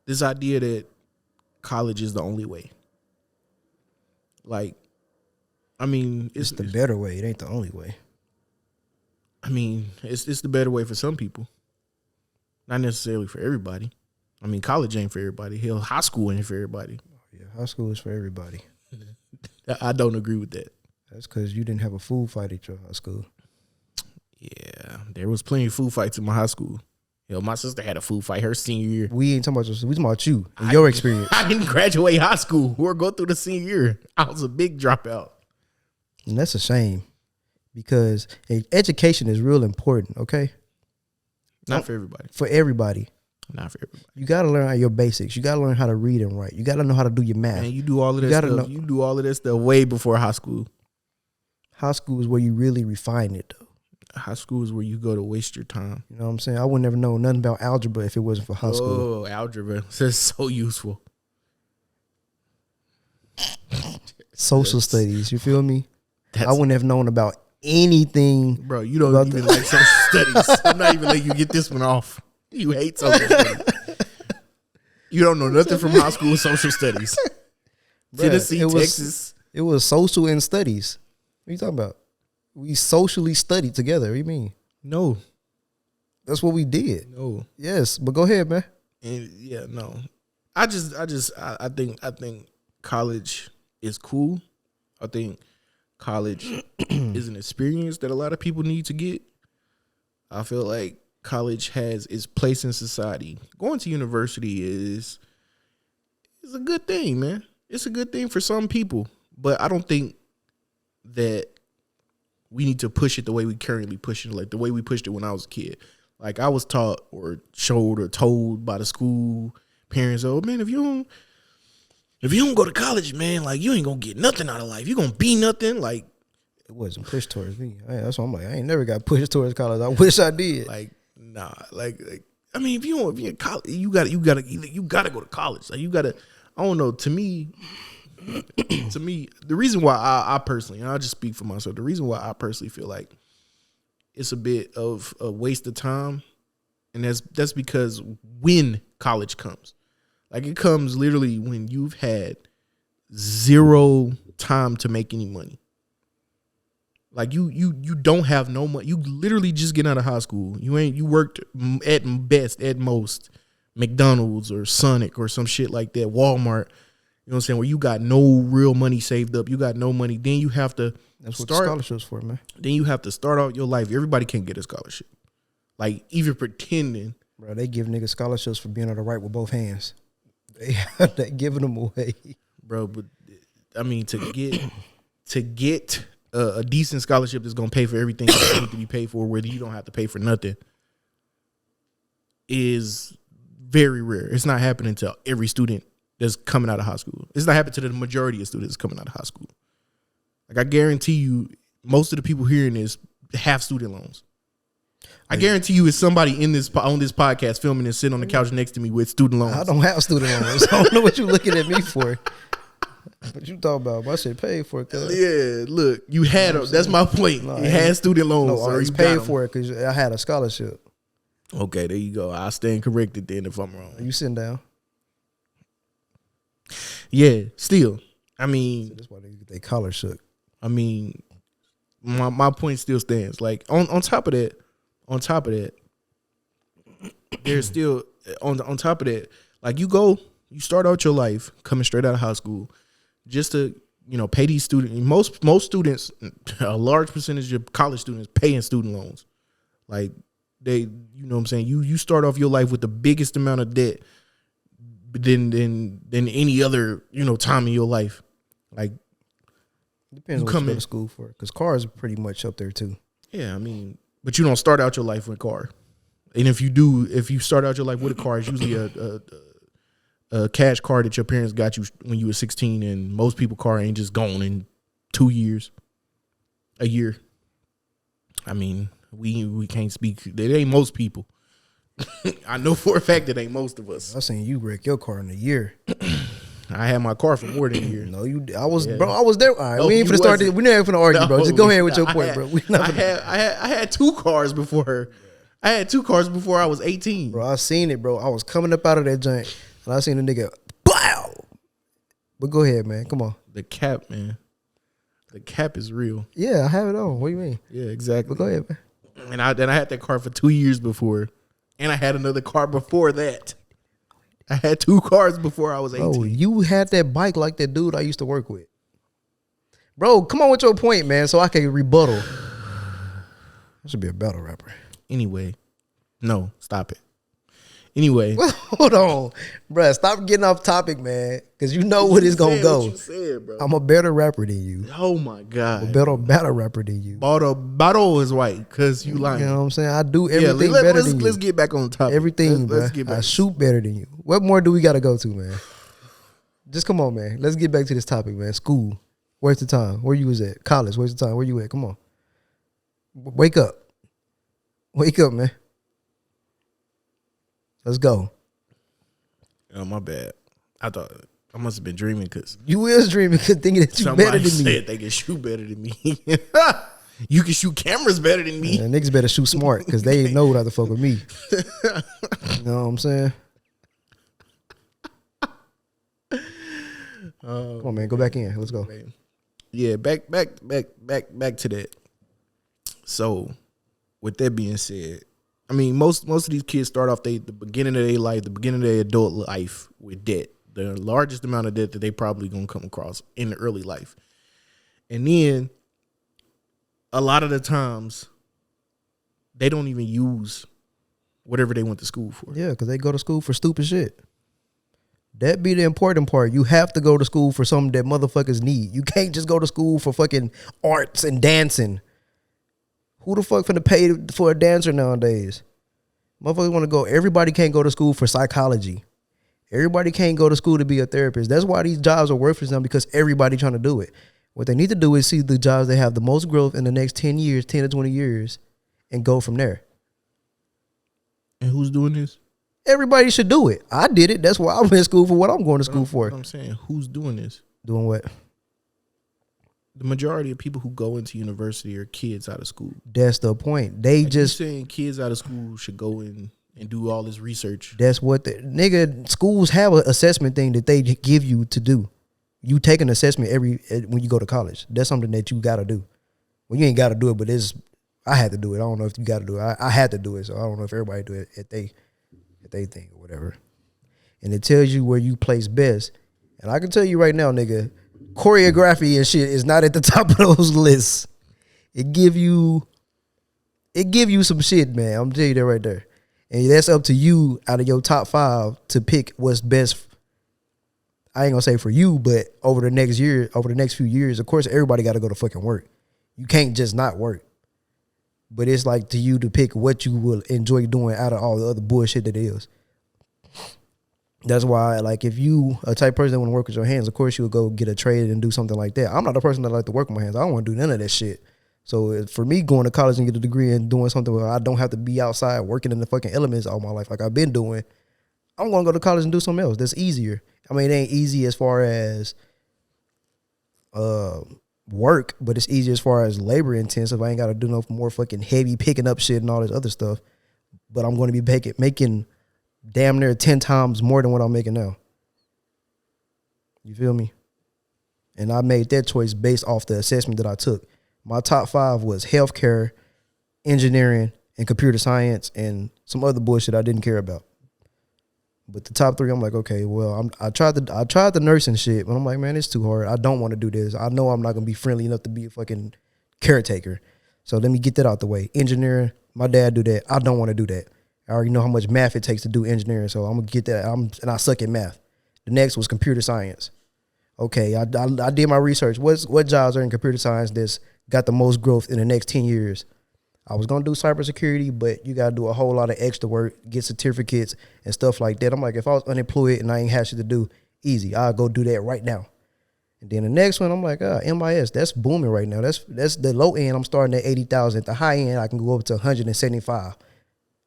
this idea that college is the only way. Like, I mean, It's the better way. It ain't the only way. I mean, it's the better way for some people, not necessarily for everybody. I mean, college ain't for everybody. Hell, high school ain't for everybody. Yeah, high school is for everybody. I don't agree with that. That's because you didn't have a food fight at your high school. Yeah, there was plenty of food fights in my high school. Yo, my sister had a food fight her senior year. We ain't talking about we talking about you and your experience. I didn't graduate high school or go through the senior year. I was a big dropout. And that's a shame because education is real important, okay? Not for everybody. For everybody. Not for everybody. You got to learn your basics. You got to learn how to read and write. You got to know how to do your math. Man, you do all of that stuff. You do all of that stuff way before high school. High school is where you really refine it, though. High school is where you go to waste your time. You know what I'm saying? I would never know nothing about algebra if it wasn't for high school. Oh, algebra. That's so useful. Social studies, you feel me? I wouldn't have known about anything. Bro, you don't even like social studies. I'm not even letting you get this one off. You hate social studies. You don't know nothing from high school social studies. Tennessee, Texas. It was social and studies. What are you talking about? We socially studied together. What do you mean? No. That's what we did. No. Yes, but go ahead, man. And yeah, no. I think college is cool. I think college is an experience that a lot of people need to get. I feel like college has its place in society. Going to university is a good thing, man. It's a good thing for some people, but I don't think that we need to push it the way we currently push it, like the way we pushed it when I was a kid. Like, I was taught or showed or told by the school parents, oh man, if you don't go to college, man, like, you ain't gonna get nothing out of life. You gonna be nothing. Like, it wasn't pushed towards me. That's why I'm like, I ain't never got pushed towards college. I wish I did. Like, nah, like I mean, if you're in college, you gotta go to college. Like, you gotta. I don't know. To me, the reason why I personally, and I'll just speak for myself, the reason why I personally feel like it's a bit of a waste of time, and that's because when college comes, like, it comes literally when you've had zero time to make any money. Like, you don't have no money. You literally just get out of high school. You worked at most McDonald's or Sonic or some shit like that, Walmart. You know what I'm saying? Where you got no real money saved up. You got no money. Then you have to That's what the scholarship's for, man. Then you have to start out your life. Everybody can't get a scholarship. Like, even pretending. Bro, they give niggas scholarships for being able to write with both hands. They giving them away. Bro, but I mean, to get a decent scholarship that's gonna pay for everything that needs to be paid for, whether you don't have to pay for nothing, is very rare. It's not happening to every student that's coming out of high school. It's not happening to the majority of students coming out of high school. Like I guarantee you, most of the people hearing this have student loans. I guarantee you, it's somebody on this podcast filming and sitting on the couch next to me with student loans. I don't have student loans. I don't know what you looking at me for. What you talking about? I said paid for it. Cause Yeah, look, you had them. That's my point. No, you had student loans. no, So I was you paid got 'em. for it because I had a scholarship. Okay, there you go. I'll stand corrected then if I'm wrong. You sitting down? Yeah, still. I mean, That's why they get their collar shook. my point still stands. Like on top of that, there's still on top of that, like you start out your life coming straight out of high school just to, pay these students. Most students, a large percentage of college students pay in student loans. Like they, you know what I'm saying? You start off your life with the biggest amount of debt than any other, time in your life. Like Depends You on what come you go in- to school for. Because cars are pretty much up there too. yeah, but you don't start out your life with a car. And if you start out your life with a car, it's usually a cash car that your parents got you when you were 16, and most people car ain't just gone in 2 years, a year. We can't speak. It ain't most people. I know for a fact it ain't most of us. I seen you wreck your car in a year. I had my car for more than a year. No, I was Yeah. bro. I was there. All right, No, we ain't you finna start. wasn't. We never finna argue, bro. Just go ahead with your I point, had- bro. We not I finna, had 2 cars before her. I had 2 cars before I was 18. bro. I seen it, bro. I was coming up out of that joint, and I seen the nigga. Wow. But go ahead, man. Come on. The cap, man. The cap is real. Yeah, I have it on. What do you mean? Yeah, exactly. But go ahead, man. And I had that car for 2 years before, and I had another car before that. I had 2 cars before I was 18. Bro, you had that bike like that dude I used to work with. Bro, come on with your point, man, so I can rebuttal. I should be a battle rapper. Anyway, no, stop it. Anyway, Hold on, bro. Stop getting off topic, man, because you know where it's gonna Said go. what you said, bro. I'm a better rapper than you. Oh my god. A better battle rapper than you. Bottle is white because you lying. You know what I'm saying? I do Yeah, everything better than you. let's get back on the topic. Everything, let's bro. get back. I shoot better than you. What more do we got to go to, man? Just come on, man. Let's get back to this topic, man. School. Where's the time? Where you was at? College. Where's the time? Where you at? Come on. Wake up. Wake up, man. Let's go. Oh my bad. I thought I must have been dreaming because You was dreaming because thinking that you somebody better than said me. they can shoot better than me. You can shoot cameras better than me. And niggas better shoot smart because they know not to fuck with me. You know what I'm saying? Come on, man. Go back in. Let's go. Yeah, back to that. So, with that being said, most of these kids start off the beginning of their life, the beginning of their adult life with debt. The largest amount of debt that they probably gonna come across in the early life. And then a lot of the times they don't even use whatever they went to school for. Yeah, because they go to school for stupid shit. That be the important part. You have to go to school for something that motherfuckers need. You can't just go to school for fucking arts and dancing. Who the fuck finna pay for a dancer nowadays? Motherfuckers want to go. Everybody can't go to school for psychology. Everybody can't go to school to be a therapist. That's why these jobs are worthless now, because everybody trying to do it. What they need to do is see the jobs that have the most growth in the next 10 years, 10 to 20 years, and go from there. And who's doing this? Everybody should do it. I did it. That's why I went to school for what I'm going to school for. What I'm saying, who's doing this? Doing what? The majority of people who go into university are kids out of school. That's the point. They Like just, you saying kids out of school should go in and do all this research. that's what the nigga, schools have an assessment thing that they give you to do. You take an assessment when you go to college. That's something that you got to do. Well, you ain't got to do it, but I had to do it. I don't know if you got to do it. I had to do it, so I don't know if everybody do it at they think or whatever. And it tells you where you place best. And I can tell you right now, nigga, choreography and shit is not at the top of those lists. It give you some shit, man. I'm telling you that right there. And that's up to you out of your top 5 to pick what's best. I ain't gonna say for you, but over the next few years, of course, everybody got to go to fucking work. You can't just not work. But it's like to you to pick what you will enjoy doing out of all the other bullshit that is. That's why, like, if you a type of person that want to work with your hands, of course you would go get a trade and do something like that. I'm not a person that like to work with my hands. I don't want to do none of that shit. So for me, going to college and get a degree and doing something where I don't have to be outside working in the fucking elements all my life like I've been doing, I'm going to go to college and do something else that's easier. I mean, it ain't easy as far as work, but it's easy as far as labor intensive. I ain't got to do no more fucking heavy picking up shit and all this other stuff. But I'm going to be making damn near 10 times more than what I'm making now. You feel me? And I made that choice based off the assessment that I took. My top 5 was healthcare, engineering, and computer science, and some other bullshit I didn't care about. But the top 3, I'm like, okay, well, I tried the nursing shit, but I'm like, man, it's too hard. I don't want to do this. I know I'm not gonna be friendly enough to be a fucking caretaker. So let me get that out the way. Engineering, my dad do that. I don't want to do that. I already know how much math it takes to do engineering, so I'm gonna get that. And I suck at math. The next was computer science. Okay, I did my research. What jobs are in computer science that's got the most growth in the next 10 years? I was going to do cybersecurity, but you got to do a whole lot of extra work, get certificates and stuff like that. I'm like, if I was unemployed and I ain't had shit to do, easy. I'll go do that right now. And then the next one, I'm like, MIS, that's booming right now. That's the low end. I'm starting at 80,000. At the high end, I can go up to 175.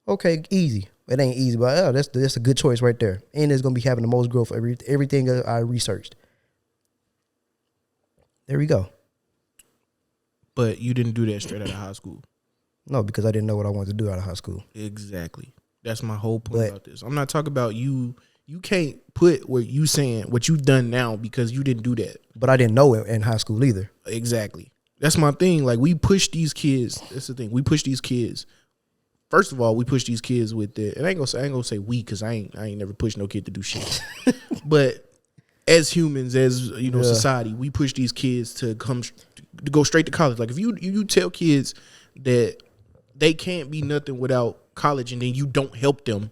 Okay, easy. It ain't easy, but that's a good choice right there. And it's going to be having the most growth for everything I researched. There we go. But you didn't do that straight out of high school. No, because I didn't know what I wanted to do out of high school. Exactly. That's my whole point about this. I'm not talking about you. You can't put what you saying, what you've done now, because you didn't do that. But I didn't know it in high school either. Exactly. That's my thing. Like, we push these kids. That's the thing. We push these kids. First of all, we push these kids with the. And I ain't gonna say we, because I ain't never pushed no kid to do shit. But as humans, as society, we push these kids to go straight to college. Like, if you tell kids that they can't be nothing without college, and then you don't help them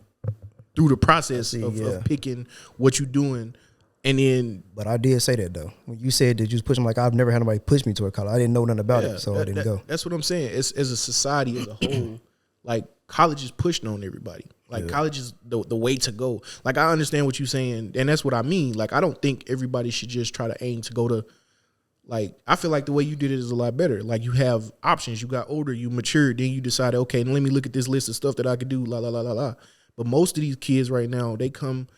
through the process of picking what you're doing, and then. But I did say that though. When you said that you was pushing, like, I've never had nobody push me toward college. I didn't know nothing about it, so I didn't go. That's what I'm saying. As a society as a whole, like, college is pushing on everybody. Like, college is the way to go. Like, I understand what you're saying, and that's what I mean. Like, I don't think everybody should just try to aim to go to. Like, I feel like the way you did it is a lot better. Like, you have options. You got older, you matured, then you decided, okay, let me look at this list of stuff that I could do, la, la, la, la, la. But most of these kids right now, they come,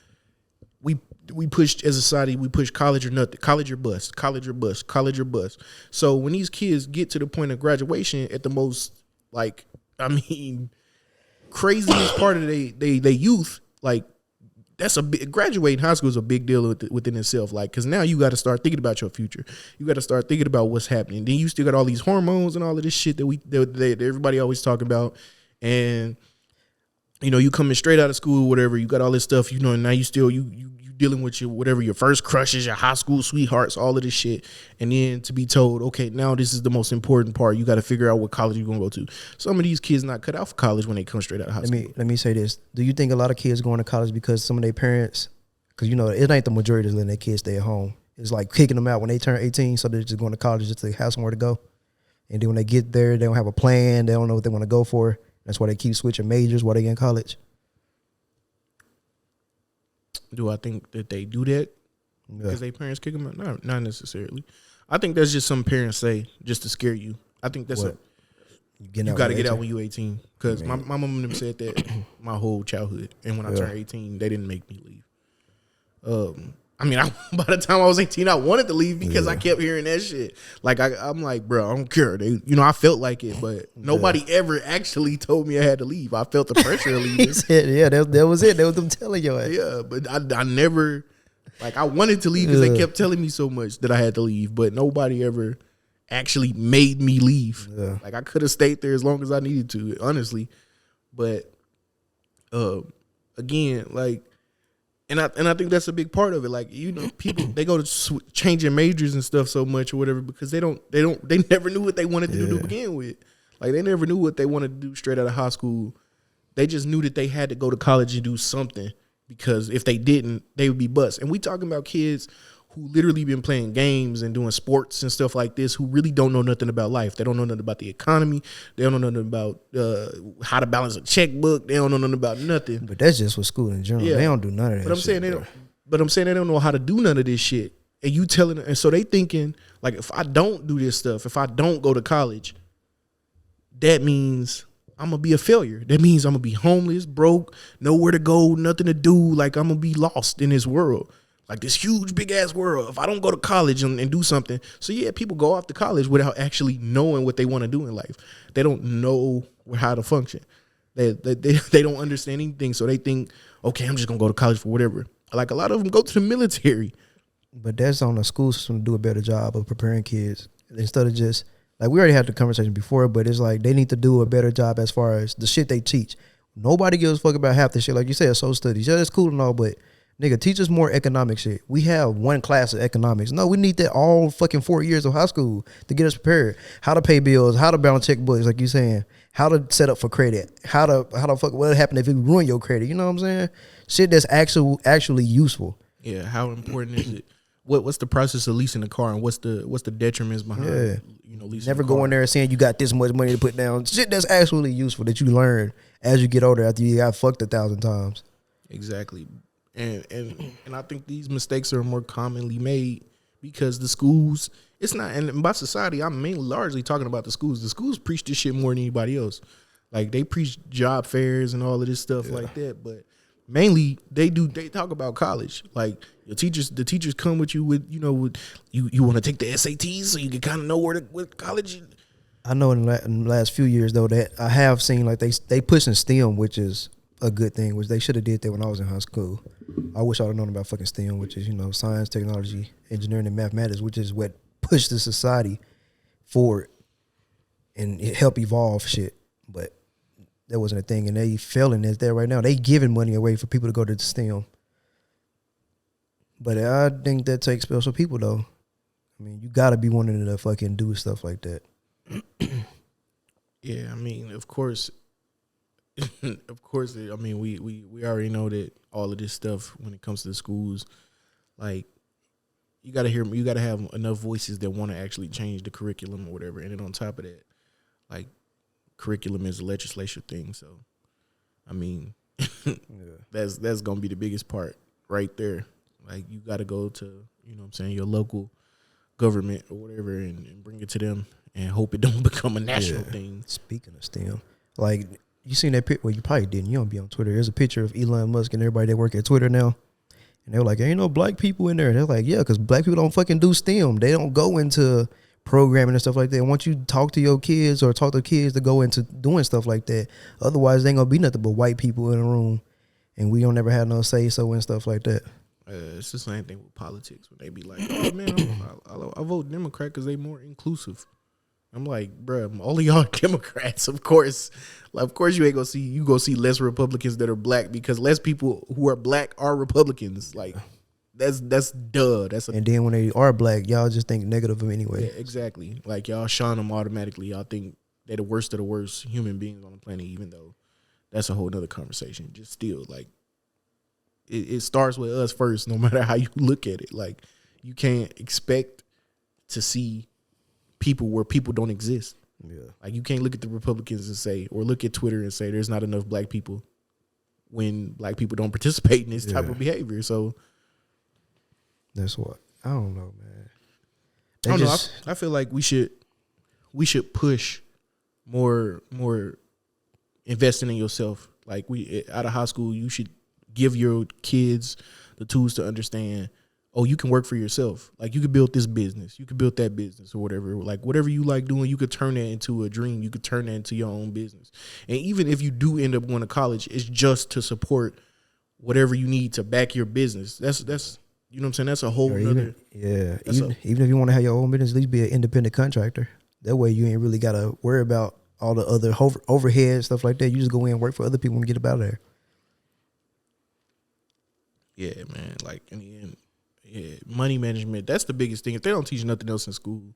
we push, as a society, we push college or nothing. College or bust, college or bust, college or bust. So when these kids get to the point of graduation at the most, like, I mean, craziest part of their youth, like, that's graduating high school is a big deal within itself. Like, because now you got to start thinking about your future. You got to start thinking about what's happening. Then you still got all these hormones and all of this shit that everybody always talk about. And, you coming straight out of school or whatever, you got all this stuff, and now you still, you dealing with your first crushes, your high school sweethearts, all of this shit. And then to be told, okay, now this is the most important part. You got to figure out what college you're going to go to. Some of these kids not cut out for college when they come straight out of high school. Let me say this. Do you think a lot of kids going to college because some of their parents, because, it ain't the majority that's letting their kids stay at home. It's like kicking them out when they turn 18, so they're just going to college just to have somewhere to go. And then when they get there, they don't have a plan. They don't know what they want to go for. That's why they keep switching majors while they in college. Do I think that they do that because their parents kick them out? Not necessarily. I think that's just some parents say just to scare you. I think that's you got to get out when you're 18. Because my mom and them said that my whole childhood. And when I turned 18, they didn't make me leave. I mean, by the time I was 18, I wanted to leave because I kept hearing that shit. Like, I'm like, bro, I don't care. I felt like it, but nobody ever actually told me I had to leave. I felt the pressure of leaving. He said, that was it. That was them telling you. Yeah, but I never, like, I wanted to leave because they kept telling me so much that I had to leave, but nobody ever actually made me leave. Yeah. Like, I could have stayed there as long as I needed to, honestly. But, again, like, And I think that's a big part of it. Like, people, they go to changing majors and stuff so much or whatever because they never knew what they wanted to do to begin with. Like, they never knew what they wanted to do straight out of high school. They just knew that they had to go to college and do something because if they didn't, they would be bust. And we talking about kids who literally been playing games and doing sports and stuff like this, who really don't know nothing about life. They don't know nothing about the economy. They don't know nothing about how to balance a checkbook. They don't know nothing about nothing. But that's just with school in general. Yeah. They don't do none of that. But I'm saying they don't. But I'm saying they don't know how to do none of this shit. And you telling, and so they thinking like, if I don't do this stuff, if I don't go to college, that means I'm gonna be a failure. That means I'm gonna be homeless, broke, nowhere to go, nothing to do. Like I'm gonna be lost in this world, like this huge big ass world. If I don't go to college and do something, so yeah, people go off to college without actually knowing what they want to do in life. They don't know how to function. They don't understand anything, so they think, okay, I'm just gonna go to college for whatever. Like a lot of them go to the military. But that's on the school system to do a better job of preparing kids instead of just like we already had the conversation before. But it's like they need to do a better job as far as the shit they teach. Nobody gives a fuck about half the shit. Like you said, social studies. Yeah, that's cool and all, but nigga, teach us more economic shit. We have one class of economics. No, we need that all fucking 4 years of high school to get us prepared. How to pay bills, how to balance checkbooks, like you saying, how to set up for credit, how to fuck what would happen if you ruin your credit. You know what I'm saying? Shit that's actually useful. Yeah, how important is it? What's the process of leasing a car, and what's the detriments behind leasing Never a car? go in there saying you got this much money to put down. Shit that's actually useful that you learn as you get older after you got fucked 1,000 times. Exactly. And I think these mistakes are more commonly made because the schools, it's not, and by society, I'm mainly largely talking about the schools. The schools preach this shit more than anybody else. Like they preach job fairs and all of this stuff like that, but mainly they talk about college. Like the teachers come with you with, you want to take the SATs so you can kind of know what college. I know in the last few years though that I have seen like they pushing STEM, which is a good thing, which they should have did that when I was in high school. I wish I would have known about fucking STEM, which is, science, technology, engineering, and mathematics, which is what pushed the society forward and it helped evolve shit. But that wasn't a thing, and they failing at that right now. They giving money away for people to go to the STEM. But I think that takes special people, though. I mean, you got to be wanting to fucking do stuff like that. Yeah, I mean, of course, I mean, we already know that all of this stuff when it comes to the schools, like you got to have enough voices that want to actually change the curriculum or whatever. And then on top of that, like curriculum is a legislature thing. So, I mean, that's going to be the biggest part right there. Like you got to go to, your local government or whatever and bring it to them and hope it don't become a national thing. Speaking of STEM, like you seen that picture? Well, you probably didn't. You don't be on Twitter. There's a picture of Elon Musk and everybody that work at Twitter now. And they were like, ain't no black people in there. They're like, yeah, because black people don't fucking do STEM. They don't go into programming and stuff like that. Once you talk to your kids or talk to kids to go into doing stuff like that, otherwise they ain't going to be nothing but white people in a room. And we don't ever have no say-so and stuff like that. It's the same thing with politics when they be like, oh, man, I vote Democrat because they more inclusive. I'm like, bruh, all of y'all Democrats, of course. Like, of course you ain't gonna see less Republicans that are black because less people who are black are Republicans. Like, that's duh. And then when they are black, y'all just think negative of them anyway. Yeah, exactly. Like, y'all shun them automatically. Y'all think they're the worst of the worst human beings on the planet, even though that's a whole nother conversation. Just still, like, it starts with us first, no matter how you look at it. Like, you can't expect to see people where people don't exist. Yeah. Like you can't look at the Republicans and say, or look at Twitter and say there's not enough black people when black people don't participate in this type of behavior. So that's what I don't know, man. I don't know. I feel like we should push more investing in yourself. Like out of high school, you should give your kids the tools to understand, oh, you can work for yourself. Like you could build this business, you could build that business or whatever. Like whatever you like doing, you could turn that into a dream. You could turn that into your own business. And even if you do end up going to college, it's just to support whatever you need to back your business. That's you know what I'm saying? That's a whole nother. Even if you want to have your own business, at least be an independent contractor. That way you ain't really got to worry about all the other overhead stuff like that. You just go in and work for other people and get up out of there. Yeah, man. Like in the end. Yeah, money management, that's the biggest thing. If they don't teach nothing else in school,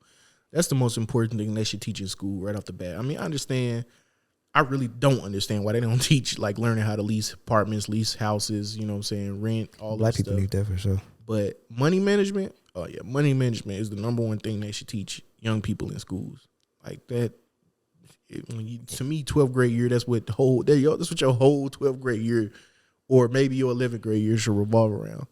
that's the most important thing they should teach in school right off the bat. I mean, I really don't understand why they don't teach, like, learning how to lease apartments, lease houses, you know what I'm saying, rent, all Black that people stuff. need that for sure. But money management, oh yeah, money management is the number one thing they should teach young people in schools. Like that, to me, 12th grade year, that's what that's what your whole 12th grade year, or maybe your 11th grade year should revolve around.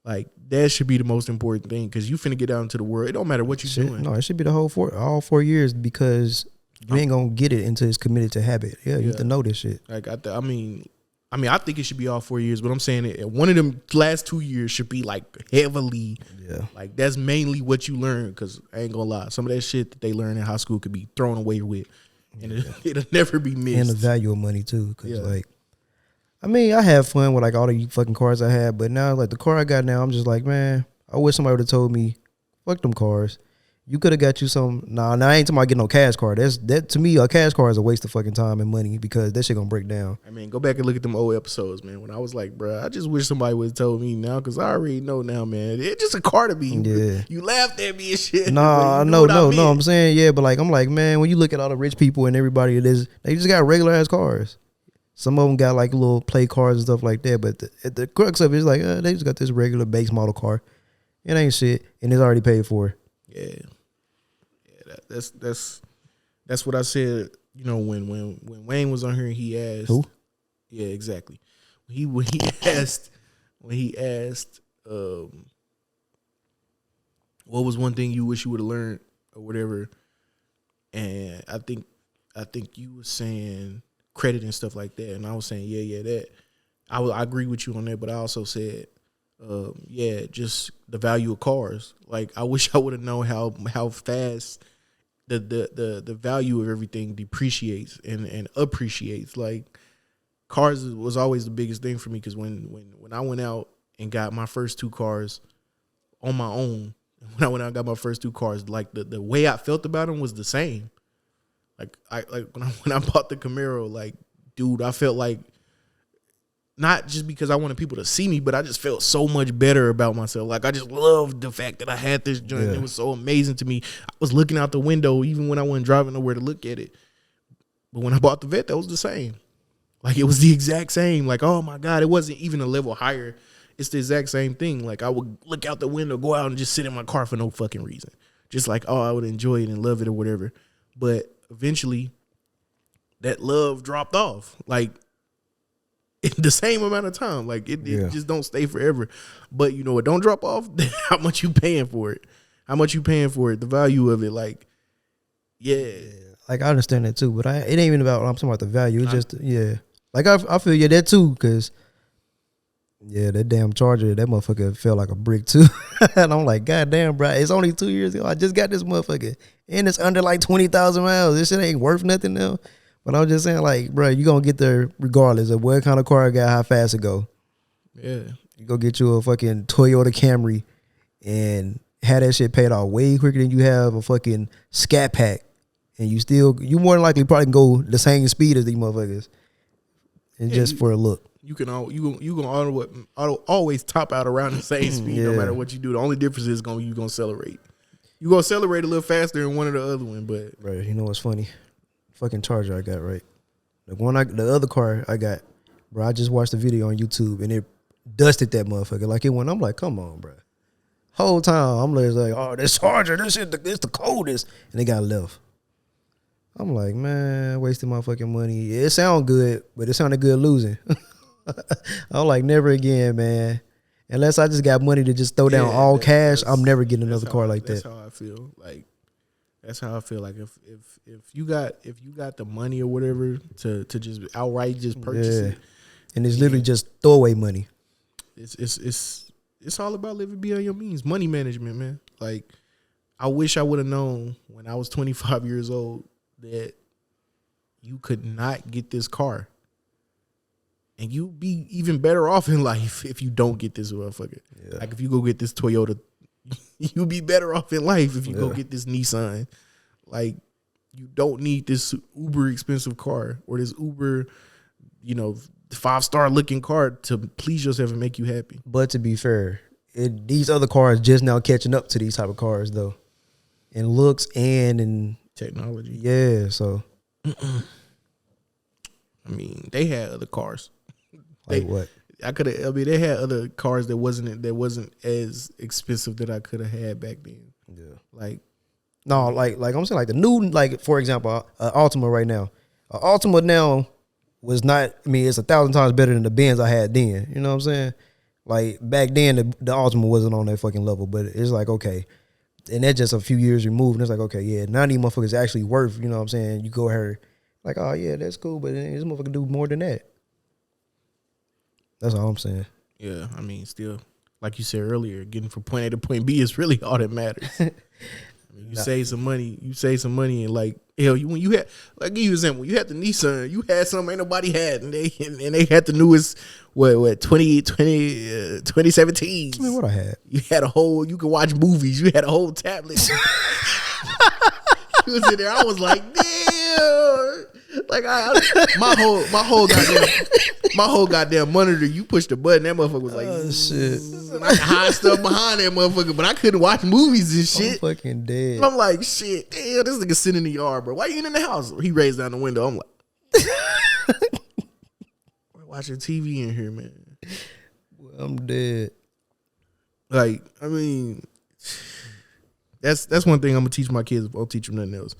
Like that should be the most important thing because you finna get out into the world. It don't matter what you're doing. No, it should be the whole all 4 years because you ain't gonna get it until it's committed to habit. Yeah, you have to know this shit. Like I mean, I think it should be all 4 years, but I'm saying it. One of them last 2 years should be like heavily. Yeah. Like that's mainly what you learn. Because I ain't gonna lie, some of that shit that they learn in high school could be thrown away with, and it'll never be missed. And the value of money too, because like, I mean, I have fun with like all the fucking cars I had, but now like the car I got now, I'm just like, man, I wish somebody would have told me, fuck them cars. You could have got you some. Nah, I ain't talking about getting no cash car. That to me, a cash car is a waste of fucking time and money because that shit gonna break down. I mean, go back and look at them old episodes, man. When I was like, bro, I just wish somebody would have told me now because I already know now, man. It's just a car to me. Yeah. You laughed at me and shit. Nah, no. I'm saying, yeah, but like, I'm like, man, when you look at all the rich people and everybody, they just got regular ass cars. Some of them got like little play cars and stuff like that, but the crux of it is like, they just got this regular base model car. It ain't shit, and it's already paid for. Yeah. That's what I said. You know, when Wayne was on here, he asked. Who? Yeah, exactly. When he asked, what was one thing you wish you would have learned or whatever, and I think you were saying credit and stuff like that, and I was saying that. I agree with you on that, but I also said, just the value of cars. Like I wish I would have known how fast the value of everything depreciates and appreciates. Like cars was always the biggest thing for me because when I went out and got my first 2 cars on my own, when I went out and got my first 2 cars, like the way I felt about them was the same. Like when I bought the Camaro, like dude, I felt like, not just because I wanted people to see me, but I just felt so much better about myself. Like I just loved the fact that I had this joint. Yeah. It was so amazing to me. I was looking out the window even when I wasn't driving nowhere to look at it. But when I bought the Vet, that was the same. Like it was the exact same. Like, oh my God, it wasn't even a level higher. It's the exact same thing. Like I would look out the window, go out and just sit in my car for no fucking reason. Just like, oh, I would enjoy it and love it or whatever. But eventually that love dropped off. Like, in the same amount of time. Like it just don't stay forever. But you know what don't drop off? How much you paying for it? The value of it. Like, yeah. Like I understand that too, but it ain't even about I'm talking about the value. It's just Like I feel that too, because that damn Charger, that motherfucker felt like a brick too. And I'm like, God damn, bro, it's only 2 years ago. I just got this motherfucker. And it's under like 20,000 miles. This shit ain't worth nothing now. But I was just saying, like, bro, you gonna get there regardless of what kind of car I got, how fast it go. Yeah. You go get you a fucking Toyota Camry and have that shit paid off way quicker than you have a fucking Scat Pack. And you more than likely probably can go the same speed as these motherfuckers. And just for a look. You gonna always top out around the same speed no matter what you do. The only difference is you gonna accelerate. You gonna accelerate a little faster than one or the other one, but right, you know what's funny? Fucking Charger I got, right? The other car I got, bro, I just watched the video on YouTube and it dusted that motherfucker like it went. I'm like, come on, bro. Whole time I'm like, oh, this Charger, this shit, it's the coldest, and they got left. I'm like, man, wasting my fucking money. It sound good, but it sounded good losing. I'm like, never again, man. Unless I just got money to just throw down all cash, I'm never getting another car like that. That's how I feel. Like. That's how I feel. Like if you got the money or whatever to just outright just purchase it, and it's literally just throwaway money. It's all about living beyond your means. Money management, man. Like I wish I would have known when I was 25 years old that you could not get this car, and you'd be even better off in life if you don't get this motherfucker. Yeah. Like if you go get this Toyota. You'll be better off in life if you go get this Nissan. Like, you don't need this uber expensive car or this uber, 5-star looking car to please yourself and make you happy. But to be fair, these other cars just now catching up to these type of cars though, in looks and in technology. Yeah, so I mean, they had other cars. Like what? I could have. I mean, they had other cars that wasn't as expensive that I could have had back then. Yeah. Like, No, like I'm saying, like the new, like for example, Altima right now. Altima now was not. I mean, it's 1,000 times better than the Benz I had then. You know what I'm saying? Like back then, the Altima wasn't on that fucking level, but it's like okay, and that's just a few years removed. And it's like okay, yeah, now these motherfuckers actually worth. You know what I'm saying? You go here, like oh yeah, that's cool, but this motherfucker do more than that. That's all I'm saying. yeah, I mean, still, like you said earlier, getting from point A to point B is really all that matters. I mean, you save some money. You save some money, and like hell, when you had, like give you an example, when you had the Nissan, you had something ain't nobody had, and they had the newest 2017. I mean, what I had? You had a whole. You could watch movies. You had a whole tablet. You was in there. I was like, damn. Like my whole goddamn monitor. You push the button, that motherfucker was like, oh shit. And I could hide stuff behind that motherfucker, but I couldn't watch movies and shit. I'm fucking dead. I'm like, shit, damn, this nigga sitting in the yard, bro. Why you in the house? He raised down the window. I'm like, we're watching TV in here, man. I'm dead. Like, I mean, that's one thing I'm gonna teach my kids. I'll teach them nothing else.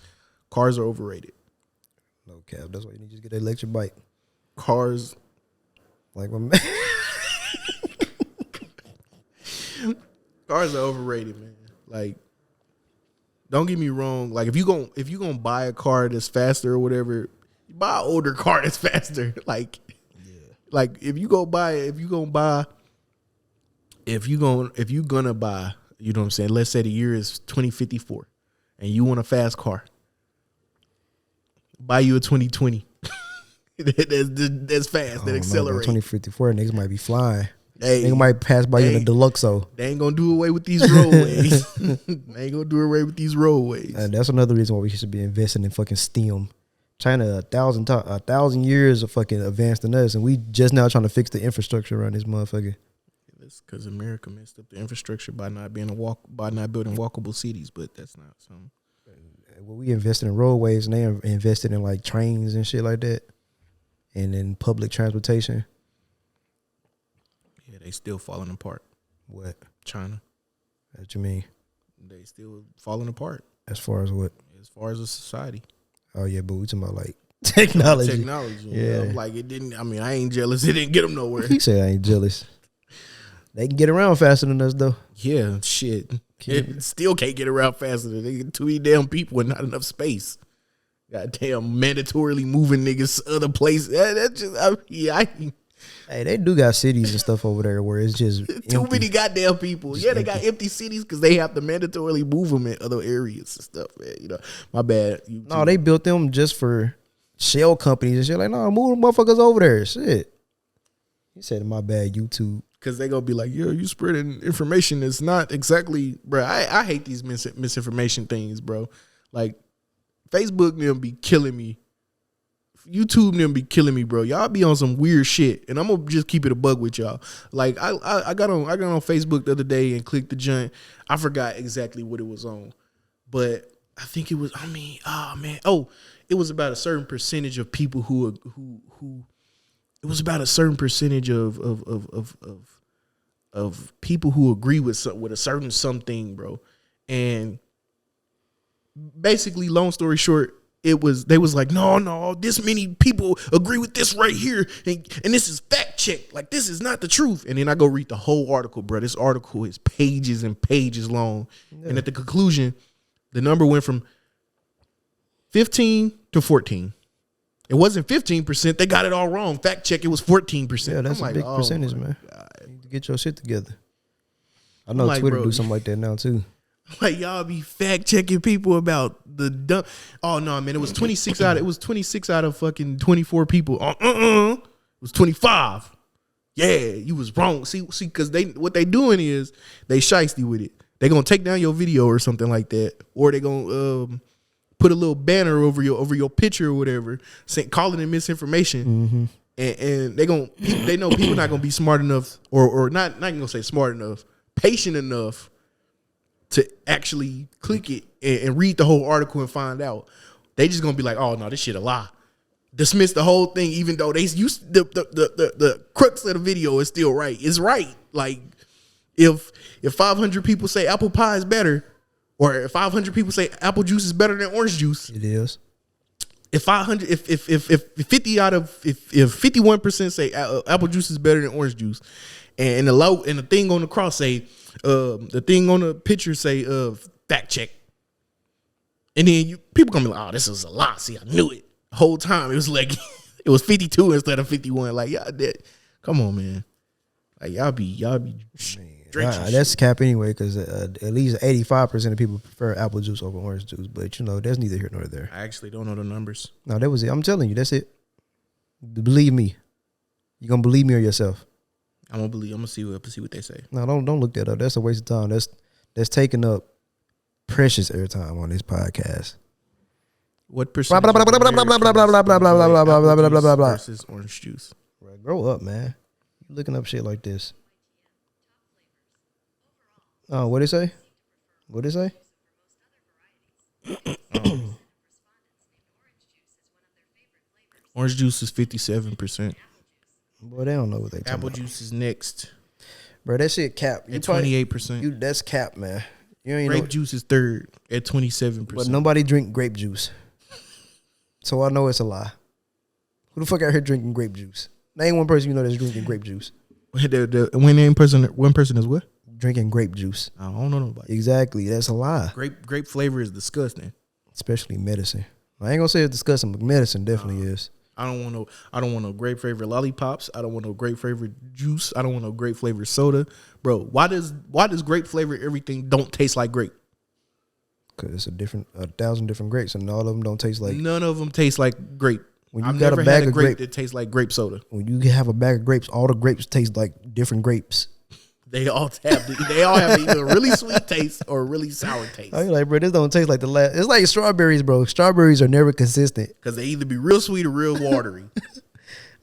Cars are overrated. No cap. That's why you need to just get an electric bike. Cars, like my man. Cars are overrated, man. Like, don't get me wrong. Like, if you gonna buy a car that's faster or whatever, you buy an older car that's faster. Like, yeah. Like if you gonna buy, you know what I'm saying. Let's say the year is 2054, and you want a fast car. Buy you a 2020. That's fast. That accelerates. 2054 niggas might be flying. Hey, niggas might pass by you in a Deluxo. They ain't gonna do away with these roadways. They ain't gonna do away with these roadways. And that's another reason why we should be investing in fucking STEM. China 1,000 years of fucking advanced than us, and we just now trying to fix the infrastructure around this motherfucker. That's because America messed up the infrastructure by not building walkable cities, but that's not something. Well, we invested in roadways, and they invested in like trains and shit like that, and in public transportation. Yeah, they still falling apart. What? China. What you mean? They still falling apart. As far as what? As far as a society. Oh yeah, but we talking about like technology. Technology. Yeah. You know? Like it didn't. I mean, I ain't jealous. It didn't get them nowhere. He said I ain't jealous. They can get around faster than us though. Yeah, shit. It still can't get around faster than they get too many damn people and not enough space. Goddamn, mandatorily moving niggas other places. That's just, Hey, they do got cities and stuff over there where it's just too empty. many goddamn people. Just they got empty cities because they have to mandatorily move them in other areas and stuff, man. You know, my bad. No, they built them just for shell companies and shit. Like, no, move them motherfuckers over there. Shit. He said, my bad, YouTube. Because they going to be like, yo, you spreading information that's not exactly, bro. I hate these misinformation things, bro. Like, Facebook them be killing me. YouTube them be killing me, bro. Y'all be on some weird shit, and I'm gonna just keep it a bug with y'all. Like I got on Facebook the other day and clicked the joint. I forgot exactly what it was on, but I think it was. I mean, it was about a certain percentage of people who. It was about a certain percentage of people who agree with a certain something, bro. And basically, long story short. They was like, no, this many people agree with this right here. And this is fact check. Like, this is not the truth. And then I go read the whole article, bro. This article is pages and pages long. Yeah. And at the conclusion, the number went from 15 to 14. It wasn't 15%. They got it all wrong. Fact check, it was 14%. Yeah, that's a big percentage, man. You need to get your shit together. I know Twitter do something like that now, too. Like y'all be fact checking people about the dumb. Oh no, man! It was 26 out. It was 26 out of fucking 24 people. It was 25. Yeah, you was wrong. See, because what they doing is they shiesty with it. They gonna take down your video or something like that, or they gonna put a little banner over your picture or whatever, calling it misinformation. Mm-hmm. And they know people not gonna be smart enough, or not gonna say smart enough, patient enough. To actually click it and read the whole article and find out. They just gonna be like, oh no, this shit a lie. dismiss the whole thing, even though they used the crux of the video is still right. It's right. Like if 500 people say apple pie is better, or if 500 people say apple juice is better than orange juice, It is. if 500 if 50 out of if 51% say apple juice is better than orange juice, and the thing on the cross say the thing on the picture say fact check, and then people gonna be like, oh, this is a lie. See, I knew it the whole time. It was like it was 52 instead of 51. Like, y'all did. Come on, man. Like y'all be drinking That's cap anyway, because at least 85% of people prefer apple juice over orange juice. But that's neither here nor there. I actually don't know the numbers. No, that was it. I'm telling you, that's it. Believe me. You gonna believe me or yourself? I'm gonna see what they say. No, don't look that up. That's a waste of time. That's taking up precious airtime on this podcast. What percentage Blah, blah, blah, blah, blah, blah, blah, blah, blah, blah, blah, blah, blah, blah, blah, blah, blah. versus orange juice? Bro, grow up, man. You looking up shit like this. Oh, what'd it say? What'd it say? Orange juice is 57%. Boy, they don't know what they talking Apple about. juice is next Bro, that shit cap. at 28%. That's cap, man. You ain't Grape know, juice is third at 27%. but nobody drink grape juice. So I know it's a lie. Who the fuck out here drinking grape juice? Name one person you know that's drinking grape juice. One person is what? Drinking grape juice. I don't know nobody. Exactly. That's a lie. Grape flavor is disgusting. Especially medicine. I ain't gonna say it's disgusting, but medicine definitely is. I don't want no grape flavored lollipops. I don't want no grape flavored juice. I don't want no grape flavored soda. Bro, why does grape flavor everything don't taste like grape? Cause it's a 1,000 different grapes, and all of them don't taste like. None of them taste like grape. When you I've got a never bag had of grape grape that tastes like grape soda. When you have a bag of grapes, all the grapes taste like different grapes. They all have either a really sweet taste or a really sour taste. I'm like, bro, this don't taste like the last. It's like strawberries, bro. Strawberries are never consistent. Because they either be real sweet or real watery.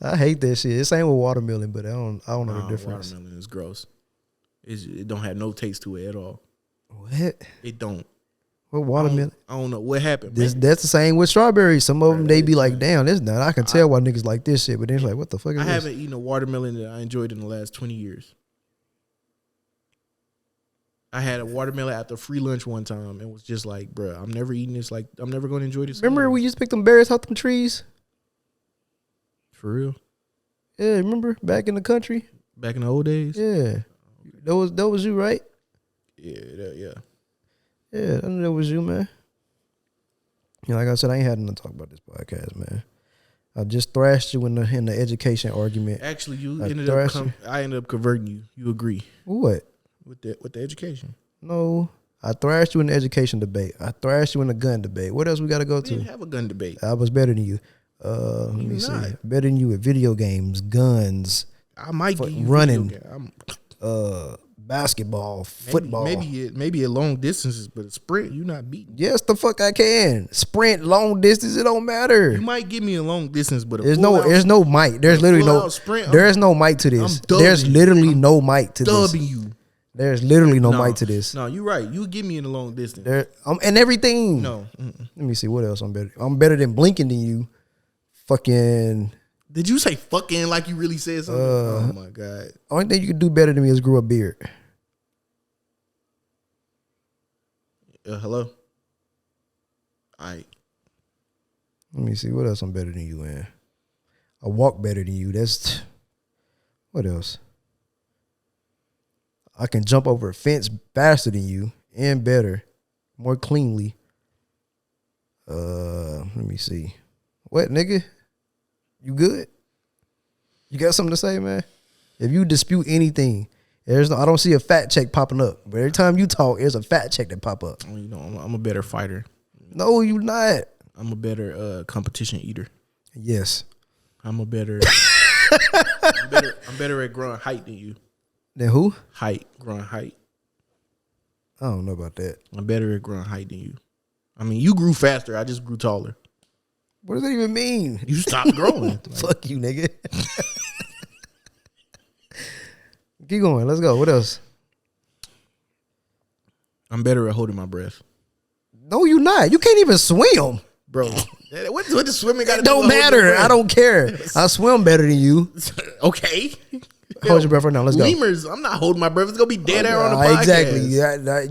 I hate that shit. It's same with watermelon, but I don't know the difference. Watermelon is gross. It don't have no taste to it at all. What? It don't. What watermelon? I don't know what happened. That's the same with strawberries. Some of them they be like, damn, this not. I can tell why niggas like this shit, but then it's like, what the fuck is I this? haven't eaten a watermelon that I enjoyed in the last 20 years. I had a watermelon after free lunch one time and was just like, bruh, I'm never eating this. Like, I'm never going to enjoy this. Remember again. we used to pick them berries out them trees? For real? Yeah, remember back in the country? Back in the old days? Yeah, that was you, right? Yeah. Yeah, I knew that was you, man. Like I said, I ain't had nothing to talk about this podcast, man. I just thrashed you in the education argument. Actually, I ended up converting you. You agree What? with the education? No, I thrashed you in the education debate. I thrashed you in the gun debate. What else we got to go We to? didn't have a gun debate. I was better than you. Let me see. Better than you at video games, guns, I might give you running, video game. basketball, football. Maybe at long distances, but a sprint, you not beating. Yes, the fuck I can. Sprint, long distance, it don't matter. You might give me a long distance, but There's no mic. There's literally no sprint. There's no mic to this. There's literally no mic to this. Dubbing you. There's literally no mic to this. No, you're right. You give me in a long distance. And everything. No. Let me see what else I'm better. I'm better than blinking than you. Fucking. Did you say fucking like you really said something? Oh my god. Only thing you can do better than me is grow a beard. Hello. All right. Let me see what else I'm better than you in. I walk better than you. That's what else? I can jump over a fence faster than you and better, more cleanly. Let me see. What, nigga? You good? You got something to say, man? If you dispute anything, I don't see a fact check popping up. But every time you talk, there's a fact check that pop up. You know, I'm a better fighter. No, you not. I'm a better competition eater. Yes. I'm a better. I'm better at growing height than you. Then who? Growing height. I don't know about that. I'm better at growing height than you. I mean, you grew faster. I just grew taller. What does that even mean? You stopped growing. Fuck you, nigga. Keep going. Let's go. What else? I'm better at holding my breath. No, you not. You can't even swim. Bro, What does swimming got to It do? don't with holding matter. your I don't care. I swim better than you. breath? Okay. Hold your breath right now. Let's go. Lemurs, I'm not holding my breath. It's gonna be dead air on the podcast. Exactly.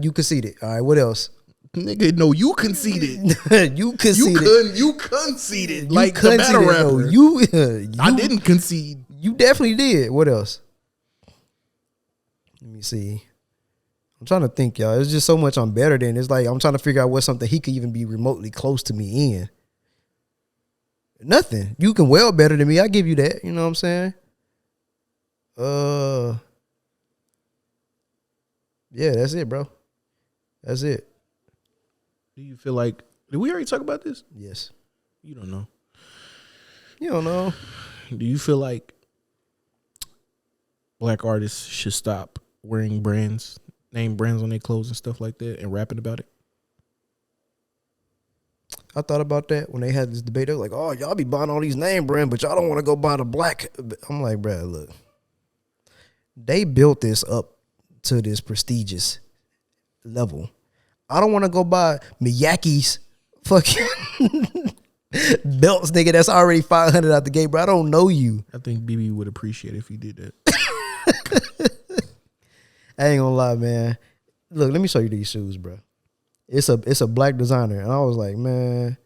You conceded. All right. What else? Nigga, no, you conceded. You conceded. You conceded. You Like conceded. the battle rapper. No, you, I didn't concede. You definitely did. What else? Let me see. I'm trying to think, y'all. It's just so much I'm better than. It's like I'm trying to figure out what's something he could even be remotely close to me in. Nothing. You can well better than me. I give you that. You know what I'm saying? Yeah, that's it, bro. That's it. Do you feel like, did we already talk about this? Yes. You don't know. You don't know. Do you feel like black artists should stop wearing name brands on their clothes and stuff like that and rapping about it? I thought about that when they had this debate. They were like, oh, y'all be buying all these name brands, but y'all don't want to go buy the black. I'm like, bruh, look. They built this up to this prestigious level. I don't want to go buy Miyake's fucking belts, nigga, that's already 500 out the gate, bro. I don't know you. I think BB would appreciate it if he did that. I ain't gonna lie, man. Look, let me show you these shoes, bro. It's a black designer. And I was like, man.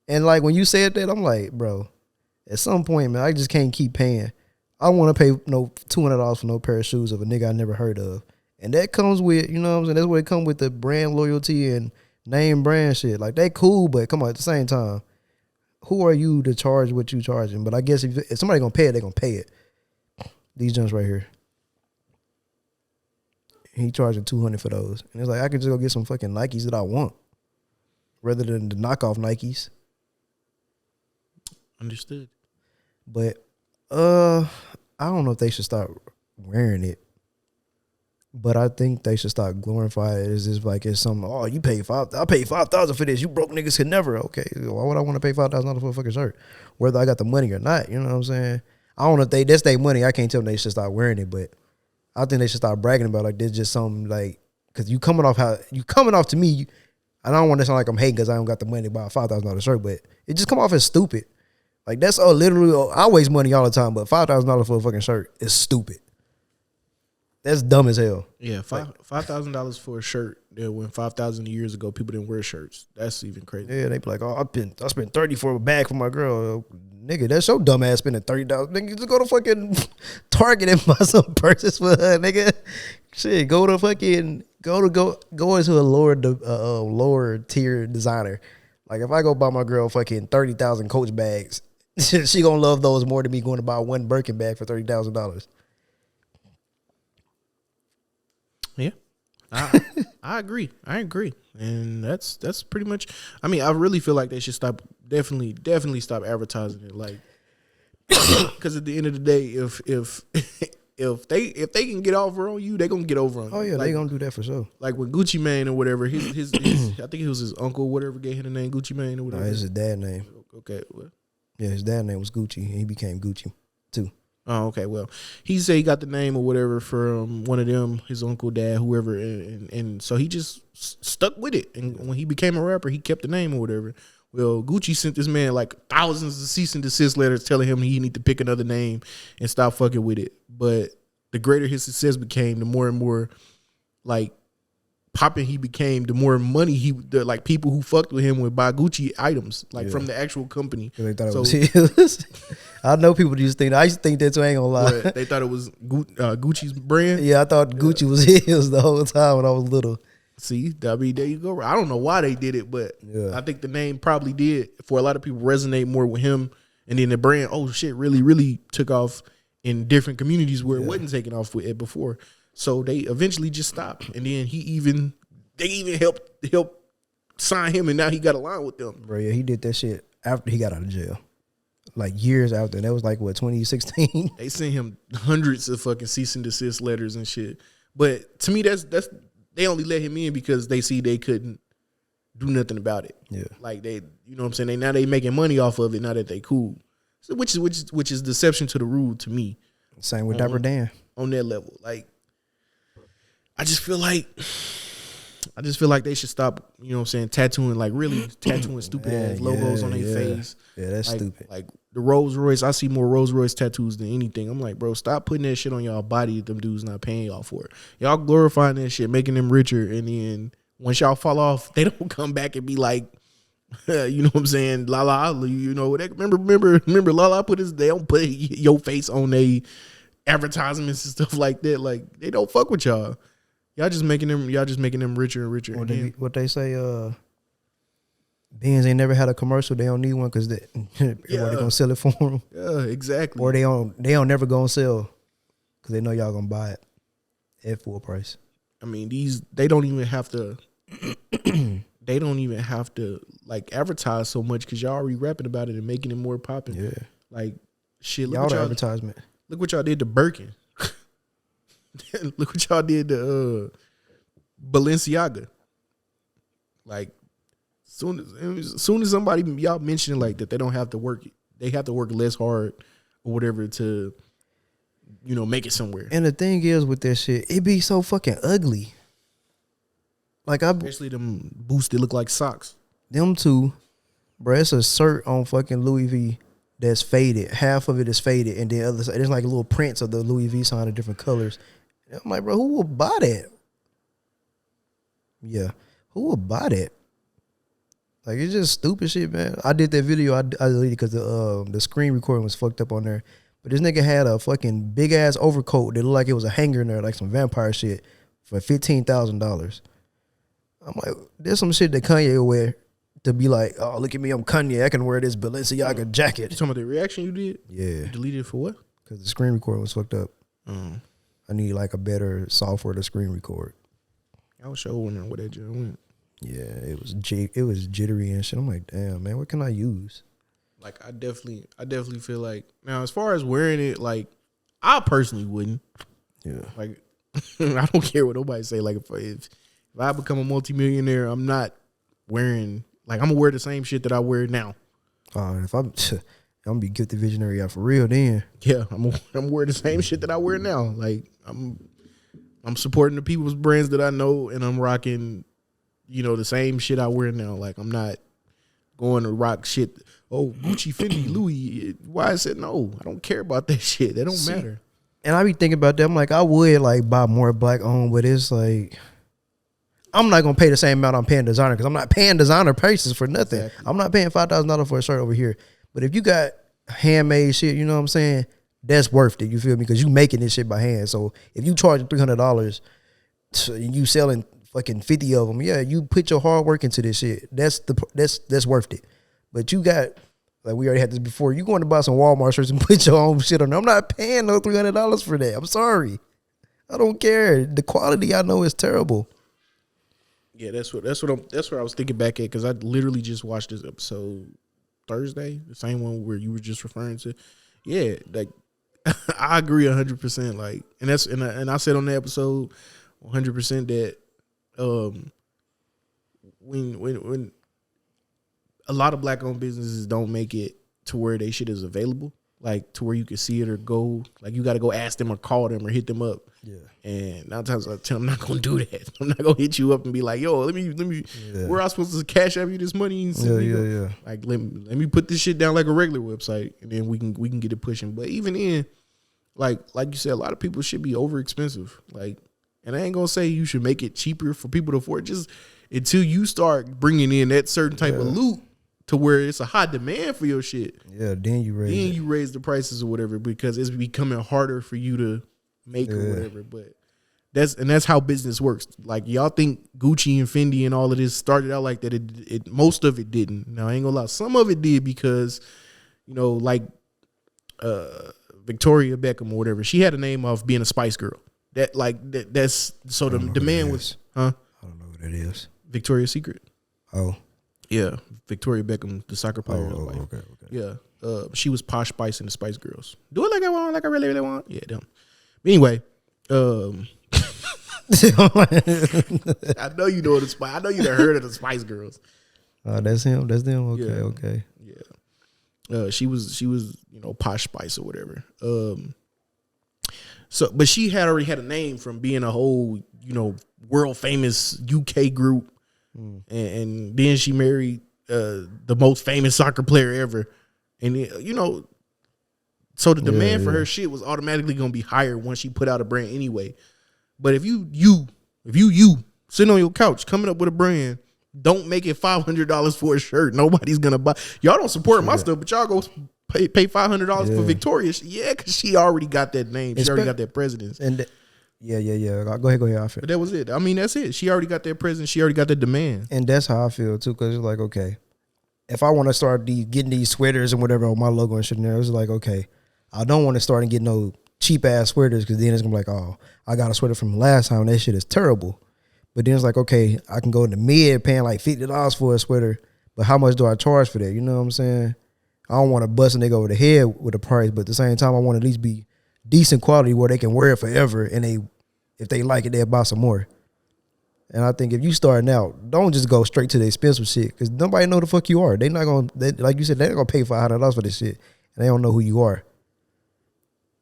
And like when you said that, I'm like, bro, at some point, man, I just can't keep paying. I don't want to pay no $200 for no pair of shoes of a nigga I never heard of. And that comes with, you know what I'm saying? That's where it comes with the brand loyalty and name brand shit. Like, they cool, but come on, at the same time, who are you to charge what you charging? But I guess if somebody gonna pay it, they gonna pay it. These joints right here. He charging $200 for those. And it's like, I could just go get some fucking Nikes that I want rather than the knockoff Nikes. Understood. But I don't know if they should start wearing it. But I think they should start glorifying it as if like it's something. Oh, you paid I paid $5,000 for this. You broke niggas could never. Okay, why would I want to pay $5,000 for a fucking shirt, whether I got the money or not? You know what I'm saying? I don't know if that's their money. I can't tell them they should start wearing it, but I think they should start bragging about like this. Just something like because you coming off to me. I don't want to sound like I'm hating because I don't got the money to buy a $5,000 shirt, but it just come off as stupid. Like that's literally I waste money all the time, but $5,000 for a fucking shirt is stupid. That's dumb as hell. Yeah, $5,000 for a shirt. That when 5,000 years ago people didn't wear shirts. That's even crazy. Yeah, they be like, oh, I spent $30 for a bag for my girl. Nigga, that's your dumb ass spending $30. Nigga, just go to fucking Target and buy some purses for her, nigga. Shit, go into a lower tier designer. Like if I go buy my girl fucking 30,000 Coach bags, she gonna love those more than me going to buy one Birkin bag for $30,000. Yeah, I agree. And that's pretty much. I mean, I really feel like they should stop. Definitely stop advertising it. Like, because at the end of the day, if they can get over on you, they gonna get over on you. Oh yeah, like, they gonna do that for sure. Like with Gucci Mane or whatever. His I think it was his uncle, or whatever, gave him the name Gucci Mane or whatever. No, it's his dad's name. Okay, well. Yeah, his dad's name was Gucci, and he became Gucci too. Oh, okay. Well, he said he got the name or whatever from one of them, his uncle, dad, whoever, and so he just stuck with it. And when he became a rapper, he kept the name or whatever. Well, Gucci sent this man like thousands of cease and desist letters telling him he need to pick another name and stop fucking with it. But the greater his success became, the more and more like popping he became, the more money like people who fucked with him would buy Gucci items like from the actual company. They thought it was his. I know people used to think. I used to think that too. I ain't gonna lie. They thought it was Gucci's brand. Yeah, I thought Gucci was his the whole time when I was little. See, I mean, there you go. I don't know why they did it, but I think the name probably did for a lot of people resonate more with him. And then the brand, oh shit, really, really took off in different communities where it wasn't taking off with it before. So they eventually just stopped. And then they even helped sign him, and now he got a line with them. Bro, yeah, he did that shit after he got out of jail. Like years after. And that was like, what, 2016? They sent him hundreds of fucking cease and desist letters and shit. But to me, that's they only let him in because they see they couldn't do nothing about it. Yeah. Like they, you know what I'm saying? Now they making money off of it now that they cool. So which is deception to the rule to me. Same with Dapper Dan. On that level. Like, I just feel like I just feel like they should stop, you know what I'm saying, tattooing, like really tattooing stupid ass logos on their face. Yeah, that's stupid. Like the Rolls Royce, I see more Rolls Royce tattoos than anything. I'm like, bro, stop putting that shit on y'all body. Them dudes not paying y'all for it. Y'all glorifying that shit, making them richer, and then once y'all fall off, they don't come back and be like, you know what I'm saying, Lala, you know, remember Lala they don't put your face on they advertisements and stuff like that. Like they don't fuck with y'all. Y'all just making them richer and richer. What they say, Benz ain't never had a commercial. They don't need one because everybody gonna sell it for them. Yeah, exactly. Or they don't never gonna sell because they know y'all gonna buy it at full price. I mean, they don't even have to. They don't even have to like advertise so much because y'all already rapping about it and making it more popping. Yeah, like shit. Y'all the advertisement. Look what y'all did to Birkin. Look what y'all did to Balenciaga. Like, soon as somebody y'all mentioning like that, they don't have to work. They have to work less hard or whatever to, you know, make it somewhere. And the thing is with that shit, it be so fucking ugly. Like Especially them boots that look like socks. Them two, bro. It's a shirt on fucking Louis V that's faded. Half of it is faded, and the other side there's like little prints of the Louis V sign in different colors. And I'm like, bro, who will buy that? Yeah, who will buy that? Like it's just stupid shit, man. I did that video. I deleted because the screen recording was fucked up on there. But this nigga had a fucking big ass overcoat that looked like it was a hanger in there, like some vampire shit, for $15,000. I'm like, there's some shit that Kanye will wear to be like, oh, look at me, I'm Kanye. I can wear this Balenciaga jacket. You talking about the reaction you did? Yeah. You deleted it for what? Because the screen recording was fucked up. I need like a better software to screen record. I was sure wondering where that joint went. Yeah, it was jittery and shit. I'm like, damn, man, what can I use? Like, I definitely feel like, now as far as wearing it, like, I personally wouldn't. Yeah. Like, I don't care what nobody say. Like, if I become a multimillionaire, I'm not wearing, like, I'm gonna wear the same shit that I wear now. If I'm gonna be gifted visionary out for real then. Yeah, I'm gonna wear the same shit that I wear now. Like, I'm supporting the people's brands that I know, and I'm rocking, you know, the same shit I wear now. Like, I'm not going to rock shit. Oh, Gucci, Fendi, Louis. Why I said no? I don't care about that shit. That don't matter. And I be thinking about that. I'm like, I would like buy more black owned, but it's like, I'm not gonna pay the same amount I'm paying designer because I'm not paying designer prices for nothing. Exactly. I'm not paying $5,000 for a shirt over here. But if you got handmade shit, you know what I'm saying? That's worth it. You feel me? Because you making this shit by hand. So if you charge $300 and you selling fucking 50 of them, yeah, you put your hard work into this shit. That's worth it. But you got, like we already had this before, you going to buy some Walmart shirts and put your own shit on there. I'm not paying no $300 for that. I'm sorry. I don't care. The quality I know is terrible. Yeah, that's what I was thinking back at, because I literally just watched this episode Thursday, the same one where you were just referring to. Yeah, like I agree 100%. Like, and I said on the episode 100% that when a lot of black owned businesses don't make it to where they shit is available, like to where you can see it or go, like you got to go ask them or call them or hit them up. Yeah. And 9 times out of 10, I'm not gonna do that. I'm not gonna hit you up and be like, yo, let me where I supposed to cash out you this money? And yeah. Like let me put this shit down like a regular website, and then we can get it pushing. But even then, like you said, a lot of people should be over expensive. Like, and I ain't gonna say you should make it cheaper for people to afford. Just until you start bringing in that certain type of loot to where it's a high demand for your shit. Yeah, then you raise the prices or whatever, because it's becoming harder for you to make or whatever. But that's how business works. Like, y'all think Gucci and Fendi and all of this started out like that. It most of it didn't. Now I ain't gonna lie, some of it did, because, you know, like Victoria Beckham or whatever, she had a name of being a Spice Girl. That's so the demand was, huh? I don't know what that is. Victoria's Secret. Oh. Yeah, Victoria Beckham, the soccer player. Oh, okay. Yeah, she was Posh Spice in the Spice Girls. Do it like I want, like I really, really want. Yeah, them. Anyway, I know you know the Spice. I know you done heard of the Spice Girls. That's him. That's them. Okay. Yeah. She was, you know, Posh Spice or whatever. So, but she had already had a name from being a whole, world famous UK group, and then she married the most famous soccer player ever, and so the demand for her shit was automatically gonna be higher once she put out a brand anyway. But if you sitting on your couch coming up with a brand, don't make it $500 for a shirt. Nobody's gonna buy. Y'all don't support my stuff, but y'all go pay $500 for Victoria. Yeah, because she already got that name. She already got that presence. And yeah. Go ahead. I feel. But that was it. I mean, that's it. She already got that presence. She already got that demand. And that's how I feel too, because it's like, okay, if I want to start getting these sweaters and whatever on my logo and shit in there, it's like, okay, I don't want to start and get no cheap ass sweaters, because then it's gonna be like, oh, I got a sweater from last time. That shit is terrible. But then it's like, okay, I can go in the mid paying like $50 for a sweater, but how much do I charge for that? You know what I'm saying? I don't want to bust a nigga over the head with the price, but at the same time, I want to at least be decent quality where they can wear it forever, and if they like it, they'll buy some more. And I think if you starting out, don't just go straight to the expensive shit, because nobody know the fuck you are. They not gonna, like you said, they're not gonna pay $500 for this shit, and they don't know who you are.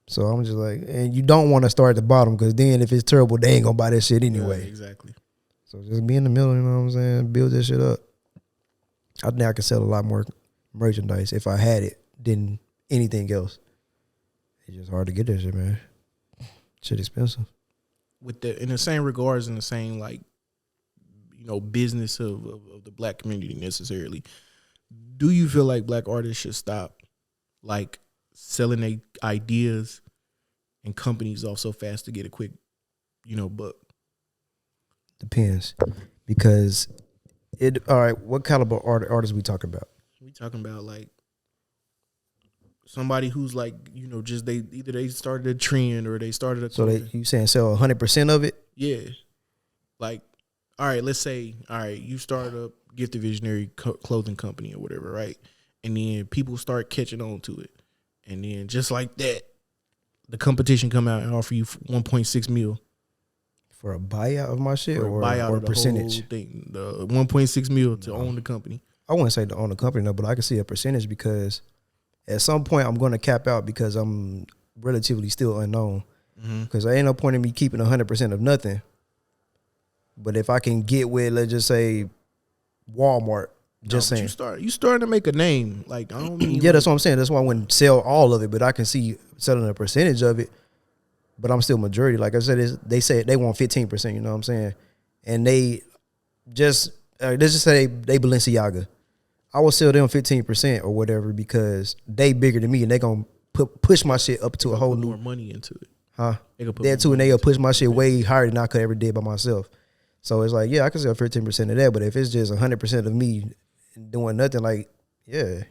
So I'm just like, and you don't want to start at the bottom, because then if it's terrible, they ain't gonna buy that shit anyway. Yeah, exactly. So just be in the middle, you know what I'm saying? Build that shit up. I think I could sell a lot more merchandise if I had it than anything else. It's just hard to get that shit, man. Shit expensive. With in the same regards, in the same business of the black community necessarily, do you feel like black artists should stop like selling their ideas and companies off so fast to get a quick, buck? Depends, because all right, what caliber artists we talking about? We talking about like somebody who's like, just they started a trend or they started a. So you saying sell 100% of it? Yeah. Like, all right, let's say, you start up Get the Visionary clothing company or whatever, right? And then people start catching on to it. And then just like that, the competition come out and offer you 1.6 mil. For a buyout of my shit, or a buyout or of the percentage? whole thing. The 1.6 mil to own the company. I wouldn't say to own the company, no, but I can see a percentage, because at some point I'm going to cap out, because I'm relatively still unknown. Because there ain't no point in me keeping 100% of nothing. But if I can get with, let's just say, Walmart, saying. You starting to make a name. Like, I don't mean. Yeah, that's what I'm saying. That's why I wouldn't sell all of it, but I can see selling a percentage of it. But I'm still majority. Like I said, they say they want 15%, you know what I'm saying? And they just, let's just say they Balenciaga. I will sell them 15% or whatever, because they bigger than me, and they going to push my shit up to a whole new. More money into it. Huh? That too, and they'll push my shit way higher than I could ever did by myself. So it's like, yeah, I can sell 15% of that, but if it's just 100% of me doing nothing, like, yeah.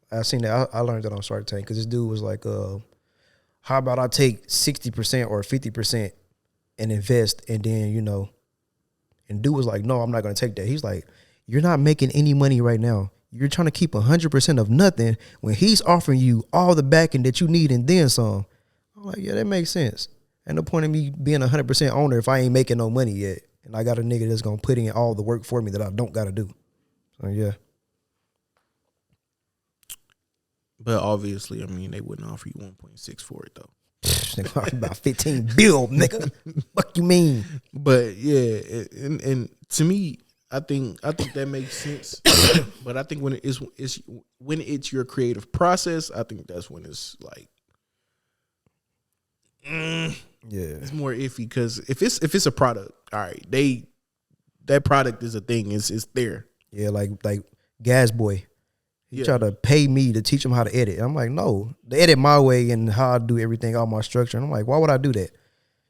I seen that. I learned that on Shark Tank, because this dude was like, how about I take 60% or 50% and invest, and then, and dude was like, no, I'm not going to take that. He's like, you're not making any money right now. You're trying to keep 100% of nothing when he's offering you all the backing that you need and then some. I'm like, yeah, that makes sense. Ain't no point in me being 100% owner if I ain't making no money yet, and I got a nigga that's going to put in all the work for me that I don't got to do. So, yeah. But obviously, I mean, they wouldn't offer you 1.6 for it, though. About 15 bill, nigga. Fuck you mean? But yeah, and to me, I think that makes sense. But I think when it's your creative process, I think that's when it's like, yeah, it's more iffy, because if it's a product, all right, that product is a thing. It's there. Yeah, like Gas Boy. He tried to pay me to teach him how to edit. I'm like, no, they edit my way and how I do everything, all my structure. And I'm like, why would I do that?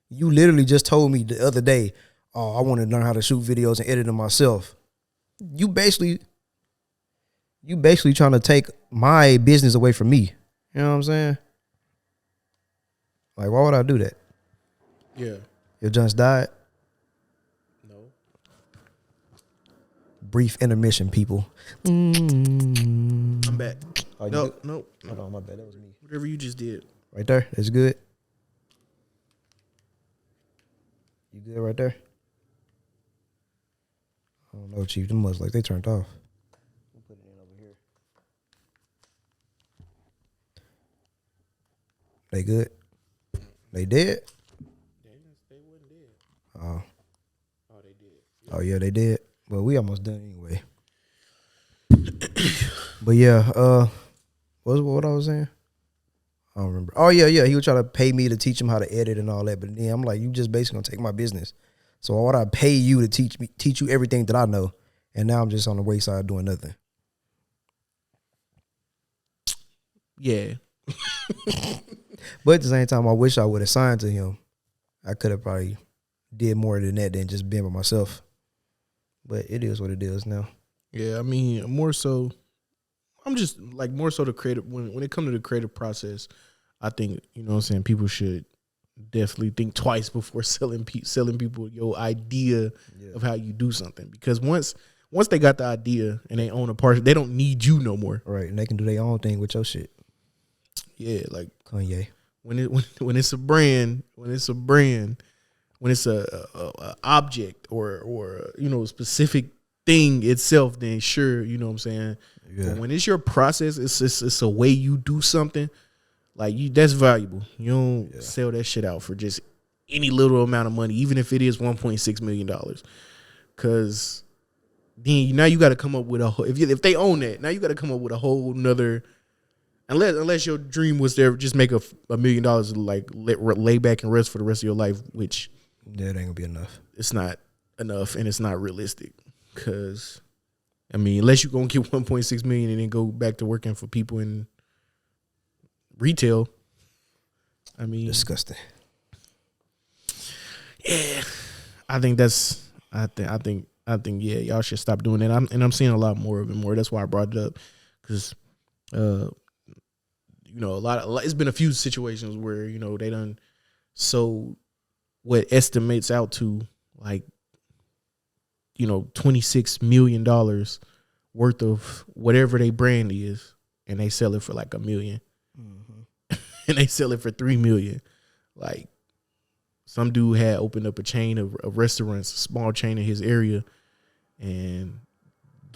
You literally just told me the other day, oh, I want to learn how to shoot videos and edit them myself. You basically trying to take my business away from me. You know what I'm saying? Like, why would I do that? Yeah. Your Jones died? No. Brief intermission, people. I'm back. Oh, no. Hold on, my bad. That was me. Whatever you just did. Right there? That's good? You good right there? I don't know, Chief. Them must like they turned off. We'll put it in over here. They good? They did? They wasn't dead. Oh. Oh, they did. Oh, yeah, they did. Well, we almost done anyway. But yeah, what I was saying? I don't remember. Oh, yeah. He was trying to pay me to teach him how to edit and all that. But then I'm like, you just basically gonna take my business. So why would I pay you to teach you everything that I know? And now I'm just on the wayside doing nothing. Yeah. But at the same time, I wish I would have signed to him. I could have probably did more than that than just being by myself. But it is what it is now. Yeah, I mean, more so, I'm just like more so the creative. When it comes to the creative process, I think, you know what I'm saying, people should definitely think twice before selling people your idea of how you do something. Because once they got the idea and they own a part, they don't need you no more. Right, and they can do their own thing with your shit. Yeah, like Kanye. when it's a brand, when it's a object or you know, a specific thing itself, then sure, you know what I'm saying. Yeah. But when it's your process, it's a way you do something. Like that's valuable. You don't sell that shit out for just any little amount of money, even if it is $1.6 million. Cause then now you got to come up with if they own that, now you got to come up with a whole nother. Unless your dream was to just make $1 million, like lay back and rest for the rest of your life, which that ain't gonna be enough. It's not enough, and it's not realistic. Cause I mean, unless you're gonna get 1.6 million and then go back to working for people in retail, I mean, disgusting. Yeah, I think yeah, y'all should stop doing that. I'm seeing a lot more of it more. That's why I brought it up, because you know, it's been a few situations where, you know, they done sold what estimates out to like, you know, $26 million worth of whatever they brand is, and they sell it for like $1 million. Mm-hmm. And they sell it for $3 million. Like, some dude had opened up a chain of restaurants, a small chain in his area, and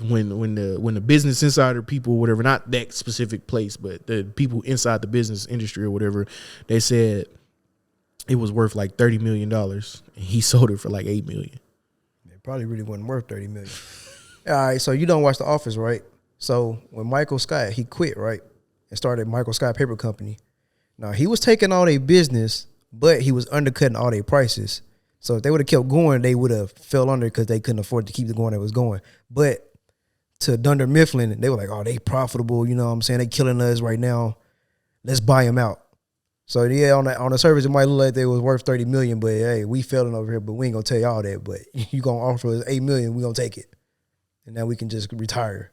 when the Business Insider people, whatever, not that specific place, but the people inside the business industry or whatever, they said it was worth like $30 million, and he sold it for like $8 million. It probably really wasn't worth $30 million. All right, so you don't watch The Office, right? So when Michael Scott, he quit, right, and started Michael Scott Paper Company. Now, he was taking all their business, but he was undercutting all their prices. So if they would have kept going, they would have fell under because they couldn't afford to keep the going that was going. But to Dunder Mifflin, they were like, oh, they profitable, you know what I'm saying? They killing us right now. Let's buy them out. So yeah, on the surface, it might look like they was worth $30 million, but hey, we failing over here, but we ain't gonna tell y'all that. But you gonna offer us $8 million, we gonna take it. And now we can just retire.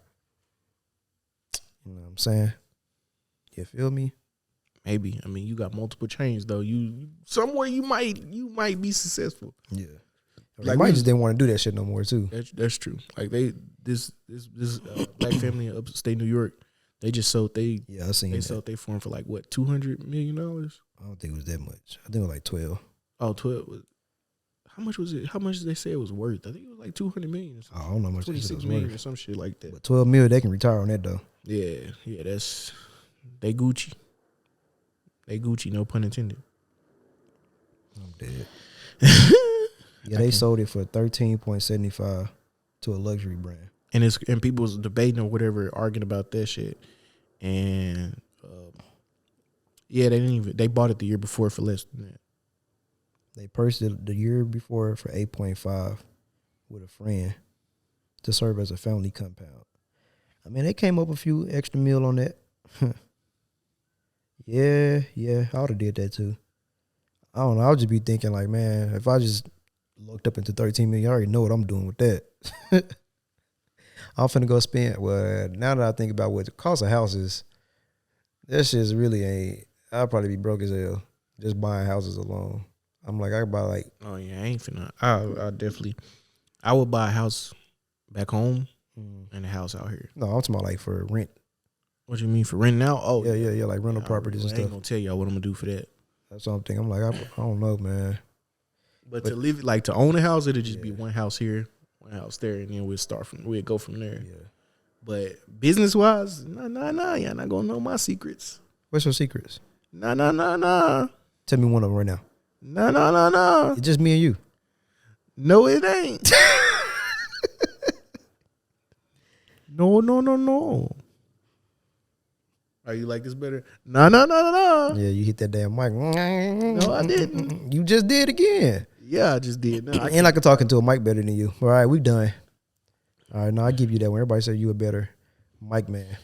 You know what I'm saying? You feel me? Maybe. I mean, you got multiple chains though. You somewhere you might be successful. Yeah. Like, might just didn't want to do that shit no more too. That's true. Like this black family in upstate New York, they just sold I seen they sold their farm for like what, $200 million? I don't think it was that much. I think it was like 12. Oh, 12. How much was it? How much did they say it was worth? I think it was like $200 million. I don't know how much. 26 million or some shit like that. But $12 million, they can retire on that though. Yeah, they Gucci. They Gucci, no pun intended. I'm dead. Yeah, they sold it for $13.75 to a luxury brand. And people was debating or whatever, arguing about that shit. And yeah, they bought it the year before for less than that. They purchased it the year before for $8.5 with a friend to serve as a family compound. I mean, they came up a few extra mil on that. Yeah, I would have did that too. I don't know. I would just be thinking like, man, if I just looked up into 13 million, I already know what I'm doing with that. I'm finna go spend. Well, now that I think about what the cost of houses, that shit's really ain't. I'll probably be broke as hell just buying houses alone. I'm like, I could buy like. Oh yeah, I ain't finna. I would buy a house back home and a house out here. No, I'm talking about like for rent. What you mean for renting out? Oh yeah, like rental properties and stuff. I ain't gonna tell y'all what I'm gonna do for that. That's what I'm thinking. I'm like, I don't know, man. But to live, like to own a house, it'll just be one house here, one house there, and then we'll go from there. Yeah. But business wise, nah, y'all not gonna know my secrets. What's your secrets? Nah. Tell me one of them right now. No. It's just me and you. No, it ain't. No. Are you like this better? No. Yeah, you hit that damn mic. No, I didn't. You just did again. Yeah, I just did. No, And I can talk into a mic better than you. All right, we done. All right, now I give you that one. Everybody say you a better mic man.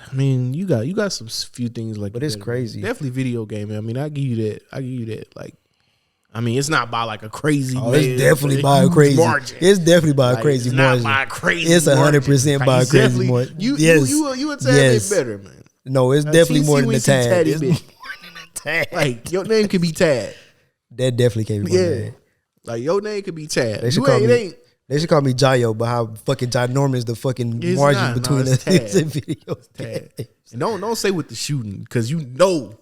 I mean, you got some few things like, but it's crazy. Definitely video game. I mean, I give you that. Like, I mean, it's not by like a crazy. Oh, it's definitely by a crazy margin. It's definitely by a crazy margin. It's not by a crazy. It's 100% by a crazy margin. You a tad bit better, man. No, it's definitely more than a tad. It's more than a tad. Like your name could be Tad. That definitely can't be my name. Like your name could be Tad. They should call me Jayo, but how fucking ginormous the fucking margin between the videos. And don't say with the shooting, because you know.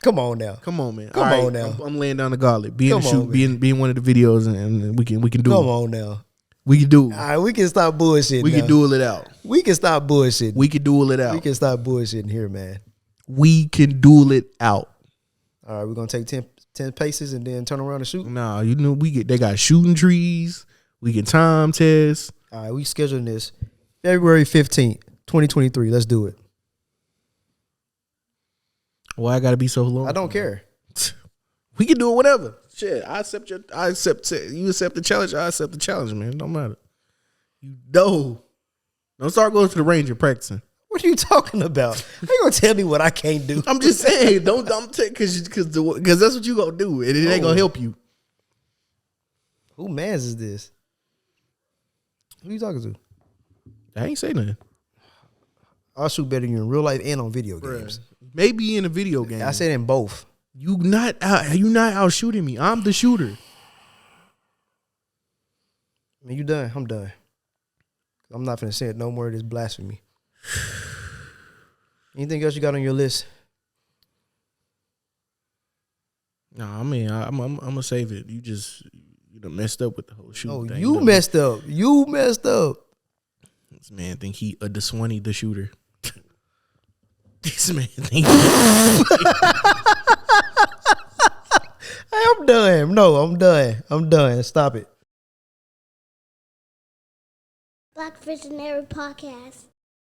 Come on now. Come on, man. Come on now. I'm laying down the gauntlet. Being one of the videos, and we can do. Come on now. We can do. All right, we can stop bullshitting. We can duel it out. We can stop bullshitting. We can duel it out. We can stop bullshitting here, man. We can duel it out. All right, we're gonna take 10 paces and then turn around and shoot. Nah, you know they got shooting trees. We can time test. All right, we scheduling this February 15th, 2023. Let's do it. Why I gotta be so long? I don't care. We can do it whatever. Shit, you accept the challenge. I accept the challenge, man. It don't matter. You know. Don't start going to the range and practicing. What are you talking about? How you gonna tell me what I can't do? I'm just saying, don't take because that's what you gonna do, and it ain't gonna help you. Who mans is this? Who you talking to? I ain't say nothing. I'll shoot better than you in real life and on video games. Maybe in a video game. I said in both. You not out shooting me. I'm the shooter. Man, you done? I'm done. I'm not finna say it no more. It is blasphemy. Anything else you got on your list? No, I mean I'm gonna save it. You done messed up with the whole shooting thing. You messed up. You messed up. This man think he a Disconnection the shooter. This man think. Hey, I'm done. No, I'm done. I'm done. Stop it. Black Visionary Podcast.